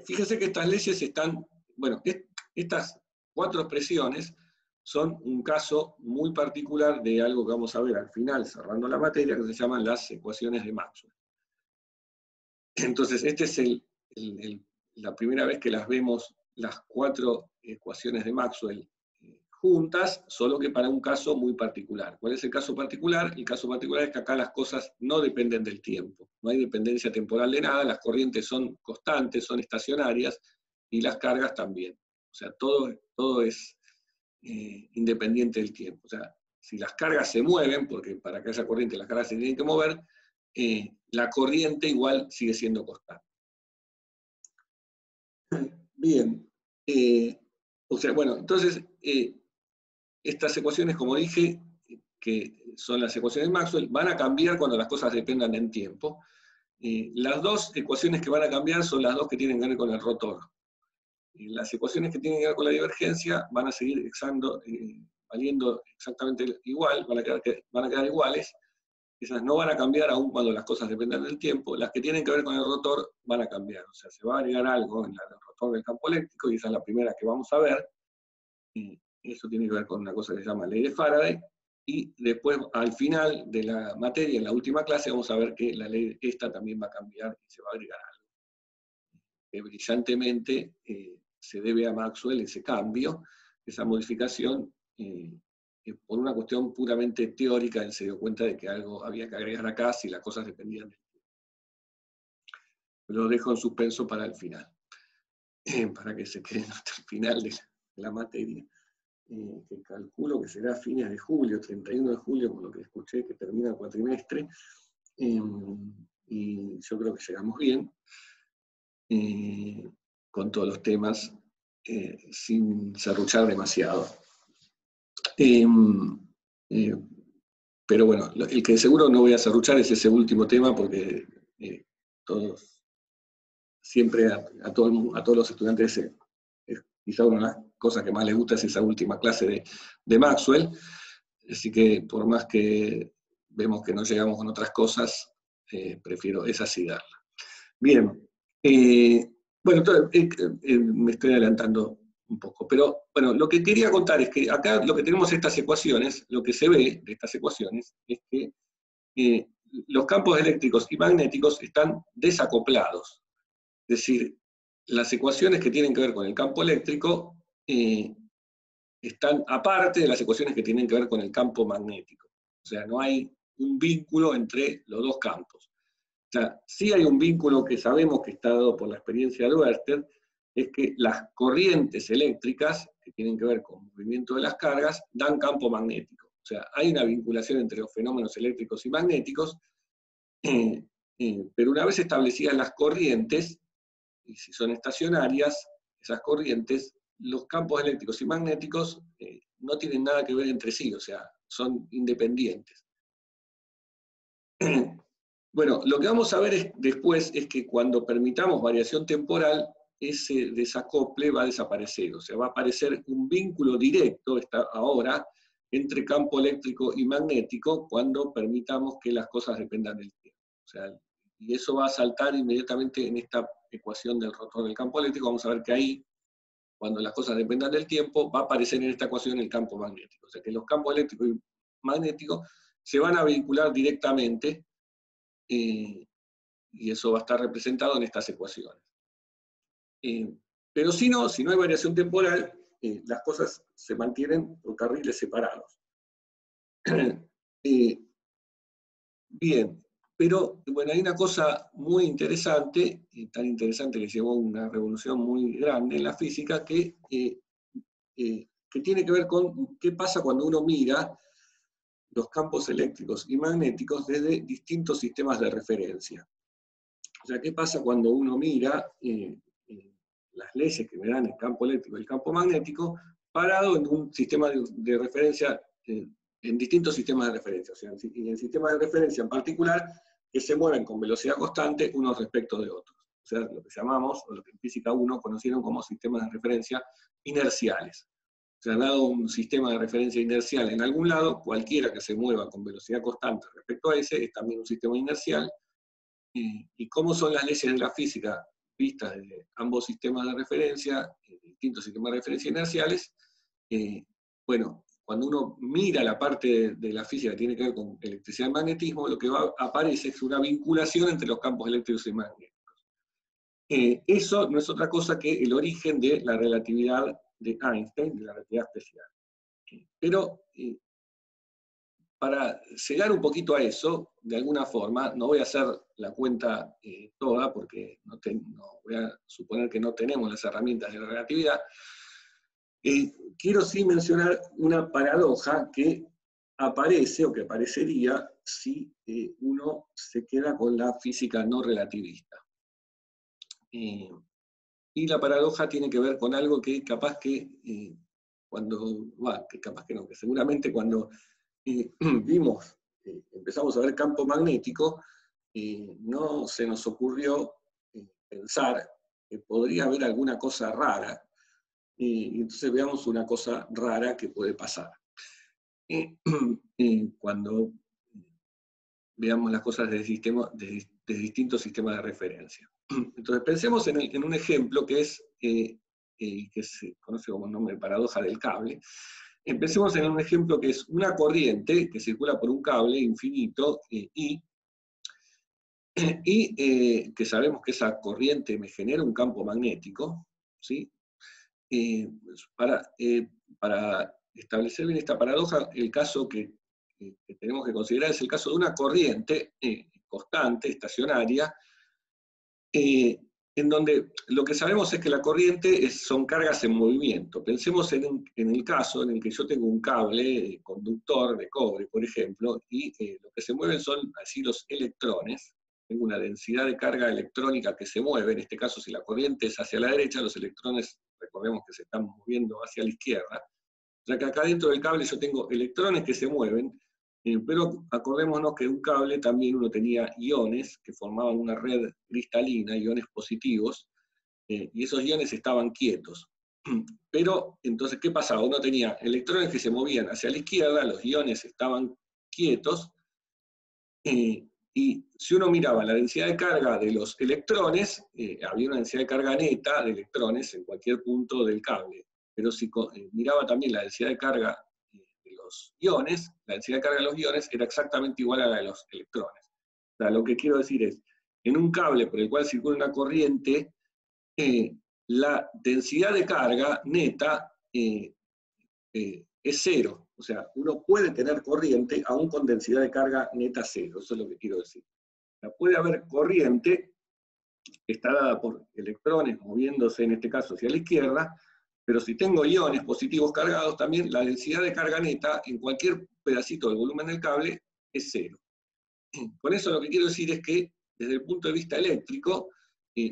fíjense que estas leyes están, bueno, estas 4 expresiones son un caso muy particular de algo que vamos a ver al final, cerrando la materia, que se llaman las ecuaciones de Maxwell. Entonces, esta es la primera vez que las vemos, las 4 ecuaciones de Maxwell juntas, solo que para un caso muy particular. ¿Cuál es el caso particular? El caso particular es que acá las cosas no dependen del tiempo, no hay dependencia temporal de nada, las corrientes son constantes, son estacionarias, y las cargas también. O sea, todo es independiente del tiempo. O sea, si las cargas se mueven, porque para que haya corriente las cargas se tienen que mover, la corriente igual sigue siendo constante. Bien. O sea, bueno, entonces, estas ecuaciones, como dije, que son las ecuaciones de Maxwell, van a cambiar cuando las cosas dependan en tiempo. Las 2 ecuaciones que van a cambiar son las 2 que tienen que ver con el rotor. Las ecuaciones que tienen que ver con la divergencia van a seguir valiendo exactamente igual, van a quedar iguales. Esas no van a cambiar aún cuando las cosas dependan del tiempo. Las que tienen que ver con el rotor van a cambiar. O sea, se va a agregar algo en el rotor del campo eléctrico, y esa es la primera que vamos a ver. Eso tiene que ver con una cosa que se llama ley de Faraday, y después, al final de la materia, en la última clase, vamos a ver que la ley esta también va a cambiar y se va a agregar algo. Que brillantemente se debe a Maxwell ese cambio, esa modificación, por una cuestión puramente teórica. Él se dio cuenta de que algo había que agregar acá si las cosas dependían de él. Lo dejo en suspenso para el final, para que se quede hasta el final de la materia. Que calculo que será a fines de julio, 31 de julio, por lo que escuché, que termina el cuatrimestre, y yo creo que llegamos bien, con todos los temas, sin serruchar demasiado. Pero bueno, el que seguro no voy a serruchar es ese último tema, porque siempre a todos los estudiantes quizá una de las cosas que más les gusta es esa última clase de Maxwell, así que por más que vemos que no llegamos con otras cosas, prefiero esa sí darla. Bien, bueno, me estoy adelantando un poco, pero bueno, lo que quería contar es que acá lo que tenemos estas ecuaciones, lo que se ve de estas ecuaciones, es que los campos eléctricos y magnéticos están desacoplados, es decir, las ecuaciones que tienen que ver con el campo eléctrico están aparte de las ecuaciones que tienen que ver con el campo magnético. O sea, no hay un vínculo entre los 2 campos. O sea, sí hay un vínculo que sabemos que está dado por la experiencia de Oersted, es que las corrientes eléctricas, que tienen que ver con el movimiento de las cargas, dan campo magnético. O sea, hay una vinculación entre los fenómenos eléctricos y magnéticos, pero una vez establecidas las corrientes, y si son estacionarias, esas corrientes, los campos eléctricos y magnéticos no tienen nada que ver entre sí, o sea, son independientes. Bueno, lo que vamos a ver después es que cuando permitamos variación temporal, ese desacople va a desaparecer, o sea, va a aparecer un vínculo directo ahora entre campo eléctrico y magnético cuando permitamos que las cosas dependan del tiempo. O sea, y eso va a saltar inmediatamente en esta ecuación del rotor del campo eléctrico. Vamos a ver que ahí, cuando las cosas dependan del tiempo, va a aparecer en esta ecuación el campo magnético. O sea que los campos eléctricos y magnéticos se van a vincular directamente, y eso va a estar representado en estas ecuaciones. Pero si no hay variación temporal, las cosas se mantienen por carriles separados. Bien, pero bueno, hay una cosa muy interesante, tan interesante que llevó una revolución muy grande en la física, que tiene que ver con qué pasa cuando uno mira los campos eléctricos y magnéticos desde distintos sistemas de referencia. O sea, ¿qué pasa cuando uno mira las leyes que me dan el campo eléctrico y el campo magnético parado en un sistema de referencia, en distintos sistemas de referencia? O sea, en sistemas de referencia en particular que se mueven con velocidad constante unos respecto de otros. O sea, lo que llamamos, o lo que en Física 1 conocieron como sistemas de referencia inerciales. O sea, dado un sistema de referencia inercial en algún lado, cualquiera que se mueva con velocidad constante respecto a ese es también un sistema inercial. ¿Y cómo son las leyes de la física vistas desde ambos sistemas de referencia, distintos sistemas de referencia inerciales? Bueno, cuando uno mira la parte de la física que tiene que ver con electricidad y magnetismo, lo que aparece es una vinculación entre los campos eléctricos y magnéticos. Eso no es otra cosa que el origen de la relatividad de Einstein, de la relatividad especial. Pero para llegar un poquito a eso, de alguna forma, no voy a hacer la cuenta toda, porque no voy a suponer que no tenemos las herramientas de la relatividad. Quiero sí mencionar una paradoja que aparece, o que aparecería, si uno se queda con la física no relativista. Y la paradoja tiene que ver con algo que capaz que, que seguramente cuando empezamos a ver campo magnético, no se nos ocurrió pensar que podría haber alguna cosa rara, y entonces veamos una cosa rara que puede pasar. Cuando veamos las cosas de distintos sistemas de referencia. Entonces pensemos en un ejemplo que se conoce como nombre paradoja del cable. Pensemos en un ejemplo que es una corriente que circula por un cable infinito y que sabemos que esa corriente me genera un campo magnético, ¿sí? Para establecer bien esta paradoja, el caso que tenemos que considerar es el caso de una corriente constante, estacionaria, en donde lo que sabemos es que la corriente son cargas en movimiento. Pensemos en el caso en el que yo tengo un cable conductor de cobre, por ejemplo, y lo que se mueven son así los electrones. Tengo una densidad de carga electrónica que se mueve. En este caso, si la corriente es hacia la derecha, los electrones, recordemos que se están moviendo hacia la izquierda. O sea que acá dentro del cable yo tengo electrones que se mueven, pero acordémonos que en un cable también uno tenía iones que formaban una red cristalina, iones positivos, y esos iones estaban quietos. Pero, entonces, ¿qué pasaba? Uno tenía electrones que se movían hacia la izquierda, los iones estaban quietos, y si uno miraba la densidad de carga de los electrones, había una densidad de carga neta de electrones en cualquier punto del cable. Pero si miraba también la densidad de carga de los iones, la densidad de carga de los iones era exactamente igual a la de los electrones. O sea, lo que quiero decir es, en un cable por el cual circula una corriente, la densidad de carga neta es cero. O sea, uno puede tener corriente aún con densidad de carga neta cero. Eso es lo que quiero decir. O sea, puede haber corriente que está dada por electrones moviéndose, en este caso, hacia la izquierda, pero si tengo iones positivos cargados, también la densidad de carga neta en cualquier pedacito del volumen del cable es cero. Con eso lo que quiero decir es que, desde el punto de vista eléctrico,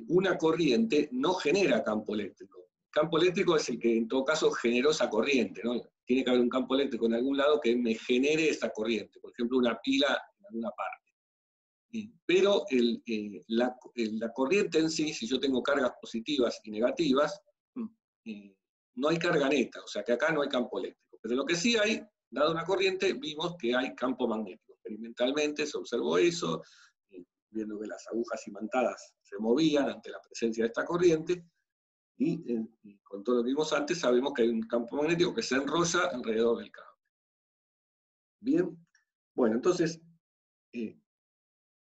una corriente no genera campo eléctrico. El campo eléctrico es el que en todo caso generó esa corriente, ¿no? Tiene que haber un campo eléctrico en algún lado que me genere esa corriente, por ejemplo una pila en alguna parte. Pero la corriente en sí, si yo tengo cargas positivas y negativas, no hay carga neta, o sea que acá no hay campo eléctrico. Pero lo que sí hay, dada una corriente, vimos que hay campo magnético. Experimentalmente se observó eso, viendo que las agujas imantadas se movían ante la presencia de esta corriente, y con todo lo que vimos antes sabemos que hay un campo magnético que se enrolla alrededor del cable. Bien, bueno, entonces,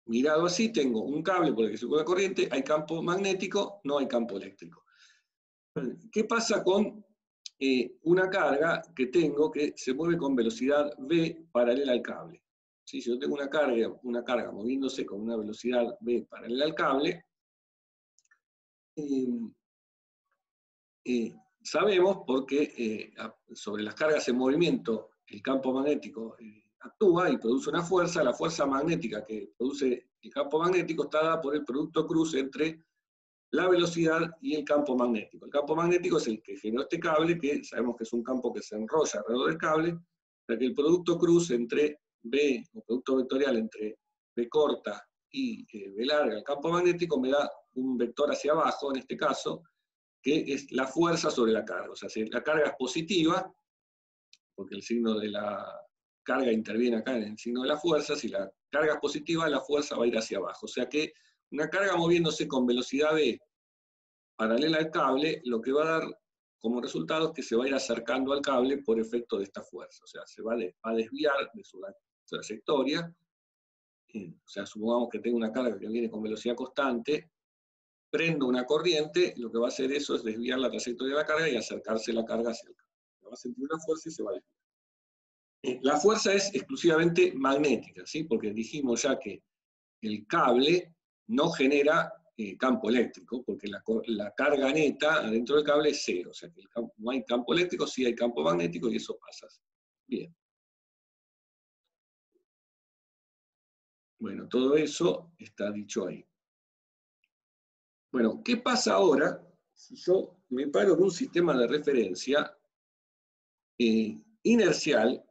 mirado así, tengo un cable por el que circula corriente, hay campo magnético, no hay campo eléctrico. ¿Qué pasa con una carga que tengo que se mueve con velocidad v paralela al cable? ¿Sí? Si yo tengo una carga moviéndose con una velocidad v paralela al cable, sabemos porque sobre las cargas en movimiento el campo magnético actúa y produce una fuerza. La fuerza magnética que produce el campo magnético está dada por el producto cruz entre la velocidad y el campo magnético. El campo magnético es el que generó este cable, que sabemos que es un campo que se enrolla alrededor del cable, para que el producto cruz entre B, o producto vectorial entre B corta y B larga, el campo magnético, me da un vector hacia abajo, en este caso, que es la fuerza sobre la carga. O sea, si la carga es positiva, porque el signo de la carga interviene acá en el signo de la fuerza, si la carga es positiva, la fuerza va a ir hacia abajo. O sea que una carga moviéndose con velocidad v paralela al cable, lo que va a dar como resultado es que se va a ir acercando al cable por efecto de esta fuerza. O sea, se va a desviar de su trayectoria. O sea, supongamos que tengo una carga que viene con velocidad constante, prendo una corriente, lo que va a hacer eso es desviar la trayectoria de la carga y acercarse la carga hacia el cable. Va a sentir una fuerza y se va a desviar. La fuerza es exclusivamente magnética, ¿sí? Porque dijimos ya que el cable no genera campo eléctrico, porque la carga neta adentro del cable es cero, o sea que no hay campo eléctrico, sí hay campo magnético y eso pasa. Bien. Bueno, todo eso está dicho ahí. Bueno, ¿qué pasa ahora si yo me paro en un sistema de referencia inercial?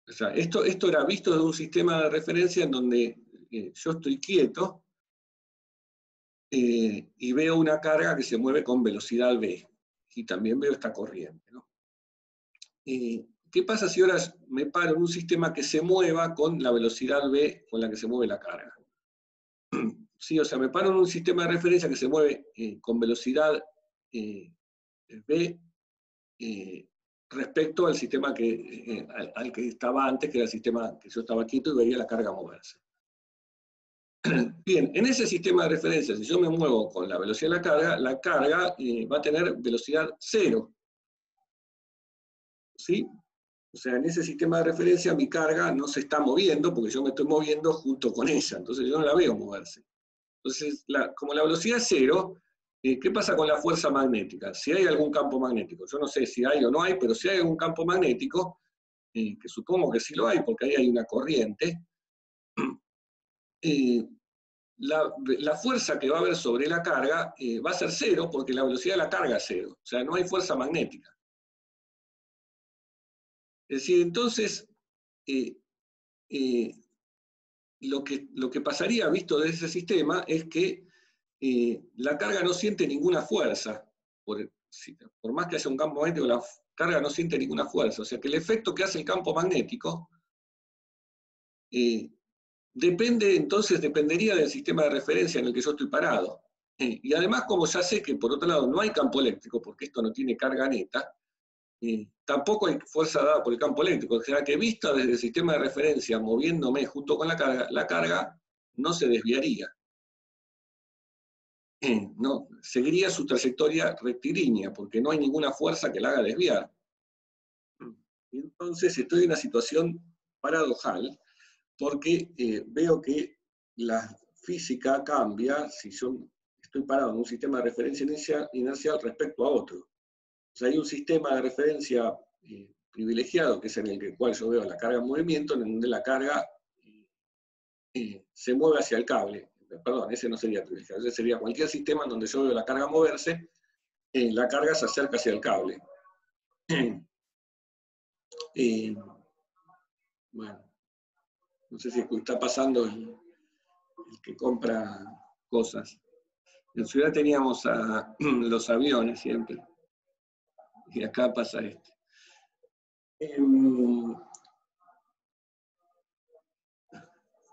O sea, esto era visto de un sistema de referencia en donde yo estoy quieto y veo una carga que se mueve con velocidad v, y también veo esta corriente, ¿no? ¿Qué pasa si ahora me paro en un sistema que se mueva con la velocidad v con la que se mueve la carga? Sí, o sea, me paro en un sistema de referencia que se mueve con velocidad v respecto al sistema al que estaba antes, que era el sistema que yo estaba quieto y veía la carga moverse. Bien, en ese sistema de referencia, si yo me muevo con la velocidad de la carga va a tener velocidad cero. ¿Sí? O sea, en ese sistema de referencia mi carga no se está moviendo porque yo me estoy moviendo junto con ella, entonces yo no la veo moverse. Entonces, como la velocidad es cero, ¿qué pasa con la fuerza magnética? Si hay algún campo magnético, yo no sé si hay o no hay, pero si hay algún campo magnético, que supongo que sí lo hay porque ahí hay una corriente, la fuerza que va a haber sobre la carga va a ser cero porque la velocidad de la carga es cero, o sea, no hay fuerza magnética. Es decir, entonces, lo que pasaría visto desde ese sistema es que la carga no siente ninguna fuerza. Por más que haya un campo magnético, la carga no siente ninguna fuerza. O sea que el efecto que hace el campo magnético dependería del sistema de referencia en el que yo estoy parado. Y además, como ya sé que por otro lado no hay campo eléctrico, porque esto no tiene carga neta, tampoco hay fuerza dada por el campo eléctrico. O sea que vista desde el sistema de referencia, moviéndome junto con la carga no se desviaría. No, seguiría su trayectoria rectilínea, porque no hay ninguna fuerza que la haga desviar. Entonces estoy en una situación paradojal, porque veo que la física cambia si yo estoy parado en un sistema de referencia inercial respecto a otro. O sea, hay un sistema de referencia privilegiado, que es en el cual yo veo la carga en movimiento, en donde la carga se mueve hacia el cable. Perdón, ese no sería privilegiado, ese sería cualquier sistema en donde yo veo la carga moverse, la carga se acerca hacia el cable. Bueno, no sé si está pasando el que compra cosas. En ciudad teníamos los aviones siempre, y acá pasa esto.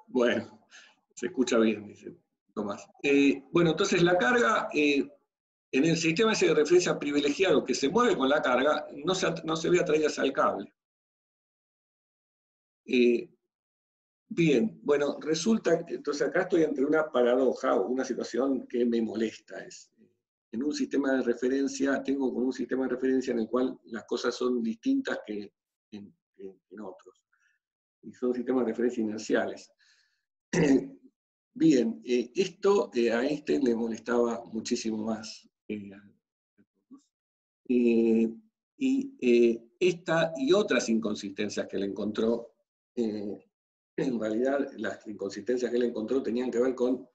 Bueno, se escucha bien, dice Tomás. Bueno, entonces la carga, en el sistema ese de referencia privilegiado que se mueve con la carga, no se ve atraída hacia el cable. Bien, bueno, resulta, entonces acá estoy entre una paradoja o una situación que me molesta. en un sistema de referencia, tengo como un sistema de referencia en el cual las cosas son distintas que en otros. Y son sistemas de referencia inerciales. Bien, esto a Einstein le molestaba muchísimo más. Esta y otras inconsistencias que le encontró, en realidad las inconsistencias que él encontró tenían que ver con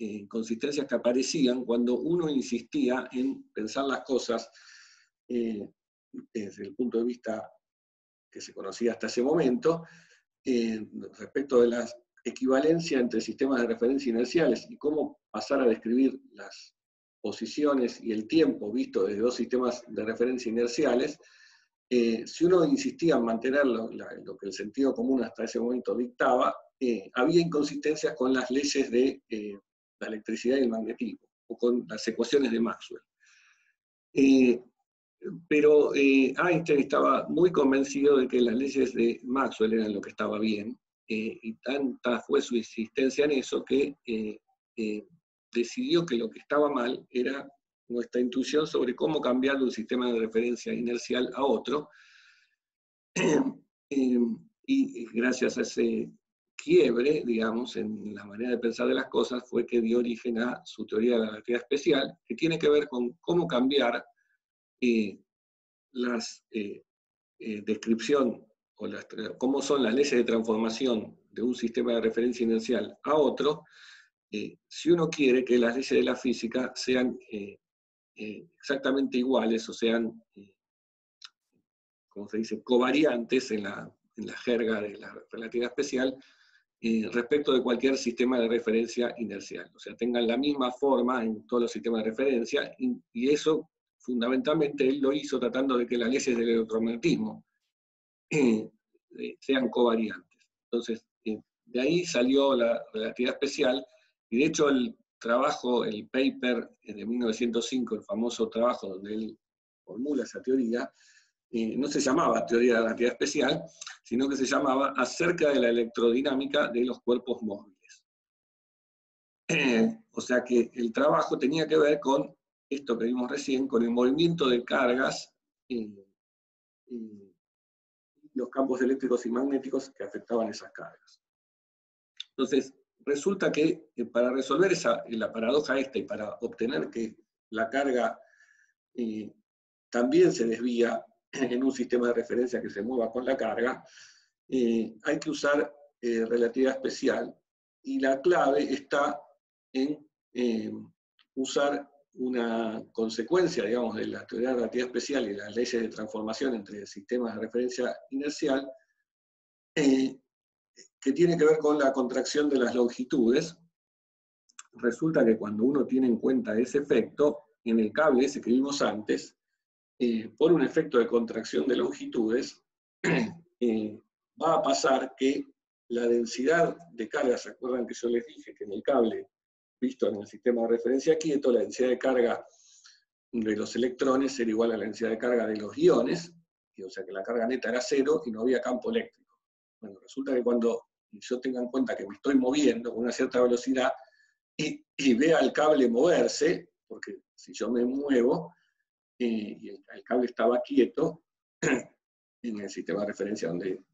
inconsistencias que aparecían cuando uno insistía en pensar las cosas desde el punto de vista que se conocía hasta ese momento, respecto de la equivalencia entre sistemas de referencia inerciales y cómo pasar a describir las posiciones y el tiempo visto desde dos sistemas de referencia inerciales. Si uno insistía en mantener lo que el sentido común hasta ese momento dictaba, había inconsistencias con las leyes de la electricidad y el magnetismo, o con las ecuaciones de Maxwell. Pero Einstein estaba muy convencido de que las leyes de Maxwell eran lo que estaba bien, y tanta fue su insistencia en eso que decidió que lo que estaba mal era nuestra intuición sobre cómo cambiar de un sistema de referencia inercial a otro, y gracias a ese quiebre, digamos, en la manera de pensar de las cosas, fue que dio origen a su teoría de la relatividad especial, que tiene que ver con cómo cambiar las descripción o cómo son las leyes de transformación de un sistema de referencia inercial a otro, si uno quiere que las leyes de la física sean exactamente iguales, o sean, como se dice, covariantes en la jerga de la relatividad especial, respecto de cualquier sistema de referencia inercial. O sea, tengan la misma forma en todos los sistemas de referencia, y eso fundamentalmente él lo hizo tratando de que las leyes del electromagnetismo sean covariantes. Entonces, de ahí salió la relatividad especial, y de hecho el trabajo, el paper de 1905, el famoso trabajo donde él formula esa teoría, no se llamaba teoría de la relatividad especial, sino que se llamaba acerca de la electrodinámica de los cuerpos móviles. O sea que el trabajo tenía que ver con esto que vimos recién, con el movimiento de cargas, los campos eléctricos y magnéticos que afectaban esas cargas. Entonces, resulta que para resolver la paradoja esta y para obtener que la carga también se desvía en un sistema de referencia que se mueva con la carga, hay que usar relatividad especial, y la clave está en usar una consecuencia, digamos, de la teoría de la relatividad especial y las leyes de transformación entre sistemas de referencia inercial, que tiene que ver con la contracción de las longitudes. Resulta que cuando uno tiene en cuenta ese efecto, en el cable ese que vimos antes, por un efecto de contracción de longitudes, va a pasar que la densidad de carga, ¿se acuerdan que yo les dije que en el cable visto en el sistema de referencia quieto, la densidad de carga de los electrones era igual a la densidad de carga de los iones, o sea que la carga neta era cero y no había campo eléctrico? Bueno, resulta que cuando yo tenga en cuenta que me estoy moviendo con una cierta velocidad y vea el cable moverse, porque si yo me muevo y el cable estaba quieto, en el sistema de referencia donde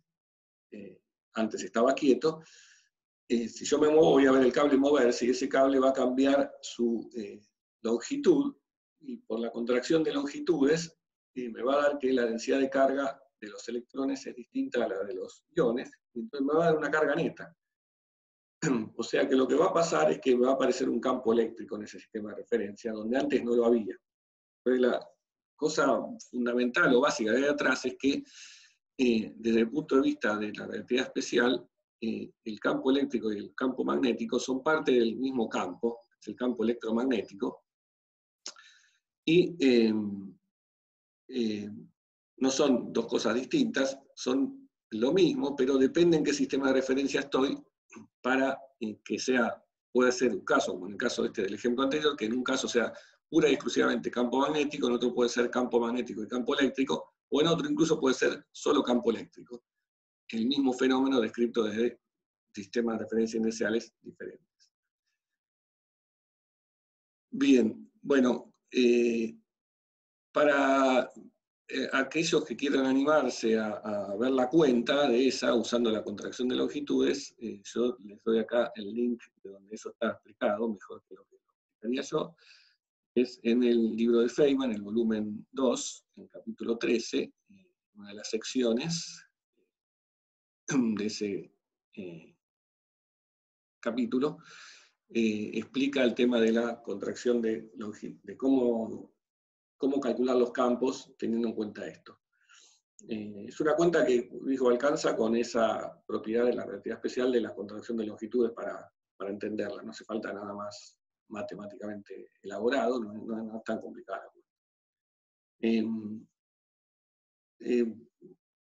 antes estaba quieto, si yo me muevo voy a ver el cable moverse, y ese cable va a cambiar su longitud, y por la contracción de longitudes me va a dar que la densidad de carga de los electrones es distinta a la de los iones, y entonces me va a dar una carga neta. O sea que lo que va a pasar es que me va a aparecer un campo eléctrico en ese sistema de referencia, donde antes no lo había. Entonces la cosa fundamental o básica de ahí atrás es que desde el punto de vista de la relatividad especial, el campo eléctrico y el campo magnético son parte del mismo campo, es el campo electromagnético, y no son dos cosas distintas, son lo mismo, pero depende en qué sistema de referencia estoy para que pueda ser un caso, como en el caso del ejemplo anterior, que en un caso sea pura y exclusivamente campo magnético, en otro puede ser campo magnético y campo eléctrico, o en otro incluso puede ser solo campo eléctrico. El mismo fenómeno descrito desde sistemas de referencia inerciales diferentes. Bien, Bueno, para aquellos que quieran animarse a ver la cuenta de esa usando la contracción de longitudes, yo les doy acá el link de donde eso está explicado, mejor que lo que explicaría yo. Es en el libro de Feynman, el volumen 2, en el capítulo 13, una de las secciones de ese capítulo, explica el tema de la contracción de cómo calcular los campos teniendo en cuenta esto. Es una cuenta que, dijo, alcanza con esa propiedad de la relatividad especial de la contracción de longitudes para entenderla. No hace falta nada más matemáticamente elaborado, no es tan complicada.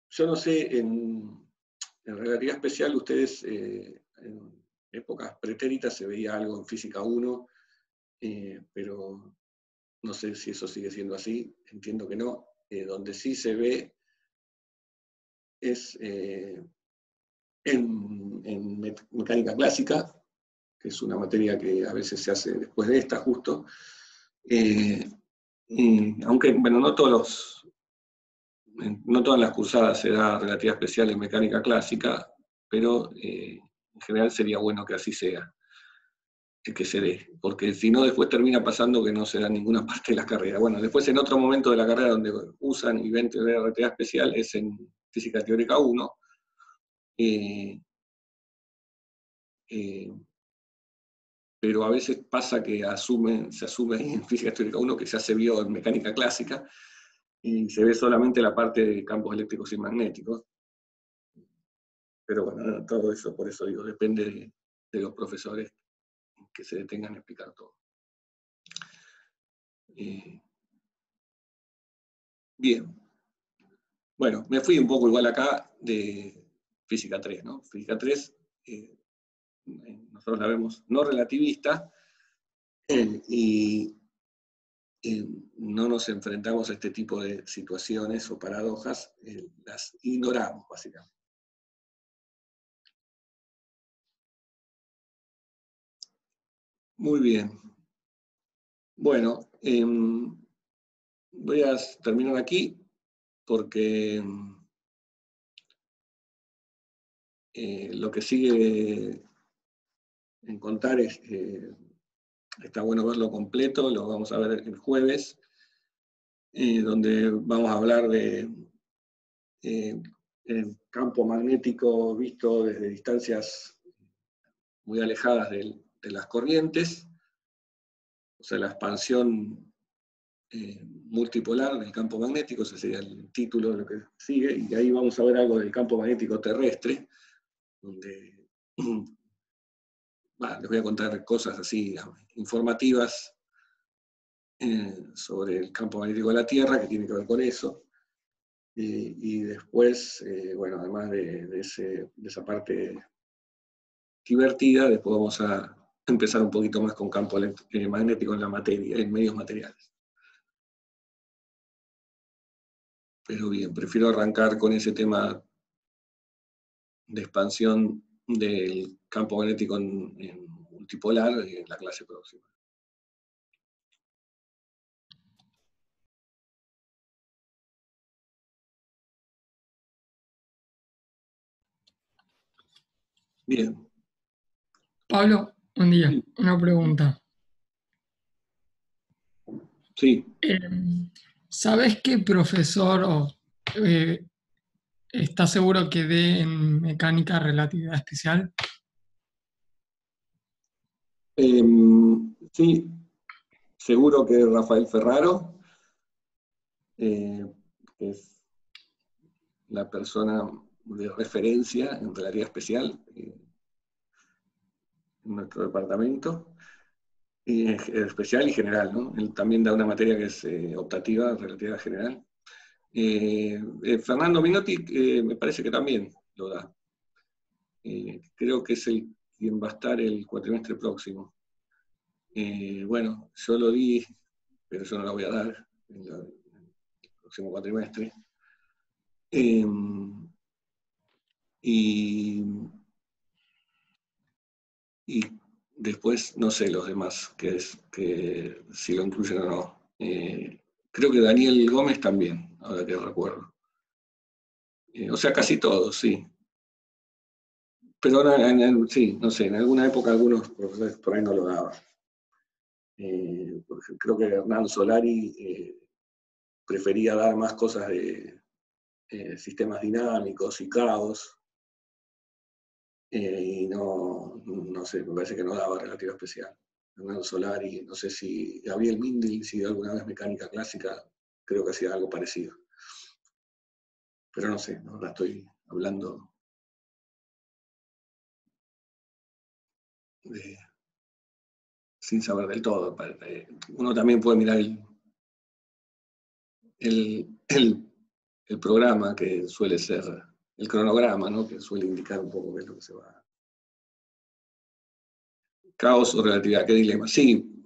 Yo no sé, en relatividad especial ustedes, en épocas pretéritas se veía algo en física 1, pero no sé si eso sigue siendo así, entiendo que no. Donde sí se ve es en mecánica clásica, que es una materia que a veces se hace después de esta justo, aunque, bueno, no todas las cursadas se da relatividad especial en mecánica clásica, pero en general sería bueno que así sea, que se dé, porque si no después termina pasando que no se da en ninguna parte de la carrera. Bueno, después en otro momento de la carrera donde usan y ven relatividad especial es en física teórica 1, pero a veces pasa que se asume en física teórica 1 que ya se vio en mecánica clásica, y se ve solamente la parte de campos eléctricos y magnéticos. Pero bueno, todo eso, por eso digo, depende de los profesores que se detengan a explicar todo. Bien. Bueno, me fui un poco igual acá de física 3, ¿no? Física 3, nosotros la vemos no relativista, y no nos enfrentamos a este tipo de situaciones o paradojas, las ignoramos, básicamente. Muy bien. Bueno, voy a terminar aquí porque lo que sigue en contar es, está bueno verlo completo, lo vamos a ver el jueves, donde vamos a hablar de el campo magnético visto desde distancias muy alejadas de las corrientes, o sea, la expansión multipolar del campo magnético, ese sería el título de lo que sigue, y ahí vamos a ver algo del campo magnético terrestre, donde les voy a contar cosas así, digamos, informativas sobre el campo magnético de la Tierra, que tiene que ver con eso. Y después, bueno, además de esa parte divertida, después vamos a empezar un poquito más con campo magnético en la materia, en medios materiales. Pero bien, prefiero arrancar con ese tema de expansión del campo magnético en multipolar en la clase próxima. Bien. Pablo, buen día. Sí. Una pregunta. Sí. ¿Sabes qué profesor está seguro que dé en mecánica relatividad especial? Sí, seguro que Rafael Ferraro, que es la persona de referencia en relatividad especial en nuestro departamento, especial y general, ¿no? Él también da una materia que es optativa, relatividad general. Fernando Minotti me parece que también lo da. Creo que es quien va a estar el cuatrimestre próximo. Bueno, yo lo di, pero yo no la voy a dar en el próximo cuatrimestre. Y Después no sé los demás, que si lo incluyen o no. Creo que Daniel Gómez también, ahora que recuerdo. O sea, casi todos, sí. Pero ahora, sí, no sé, en alguna época algunos profesores por ahí no lo daban. Por ejemplo, creo que Hernán Solari prefería dar más cosas de sistemas dinámicos y caos, y no sé, me parece que no daba relativa especial. Hernán Solari, no sé si Gabriel Mindel, si alguna vez mecánica clásica, creo que hacía algo parecido. Pero no sé, ahora estoy hablando sin saber del todo. Uno también puede mirar el programa, que suele ser el cronograma, ¿no? Que suele indicar un poco qué es lo que se va. Caos o relatividad, qué dilema. Sí,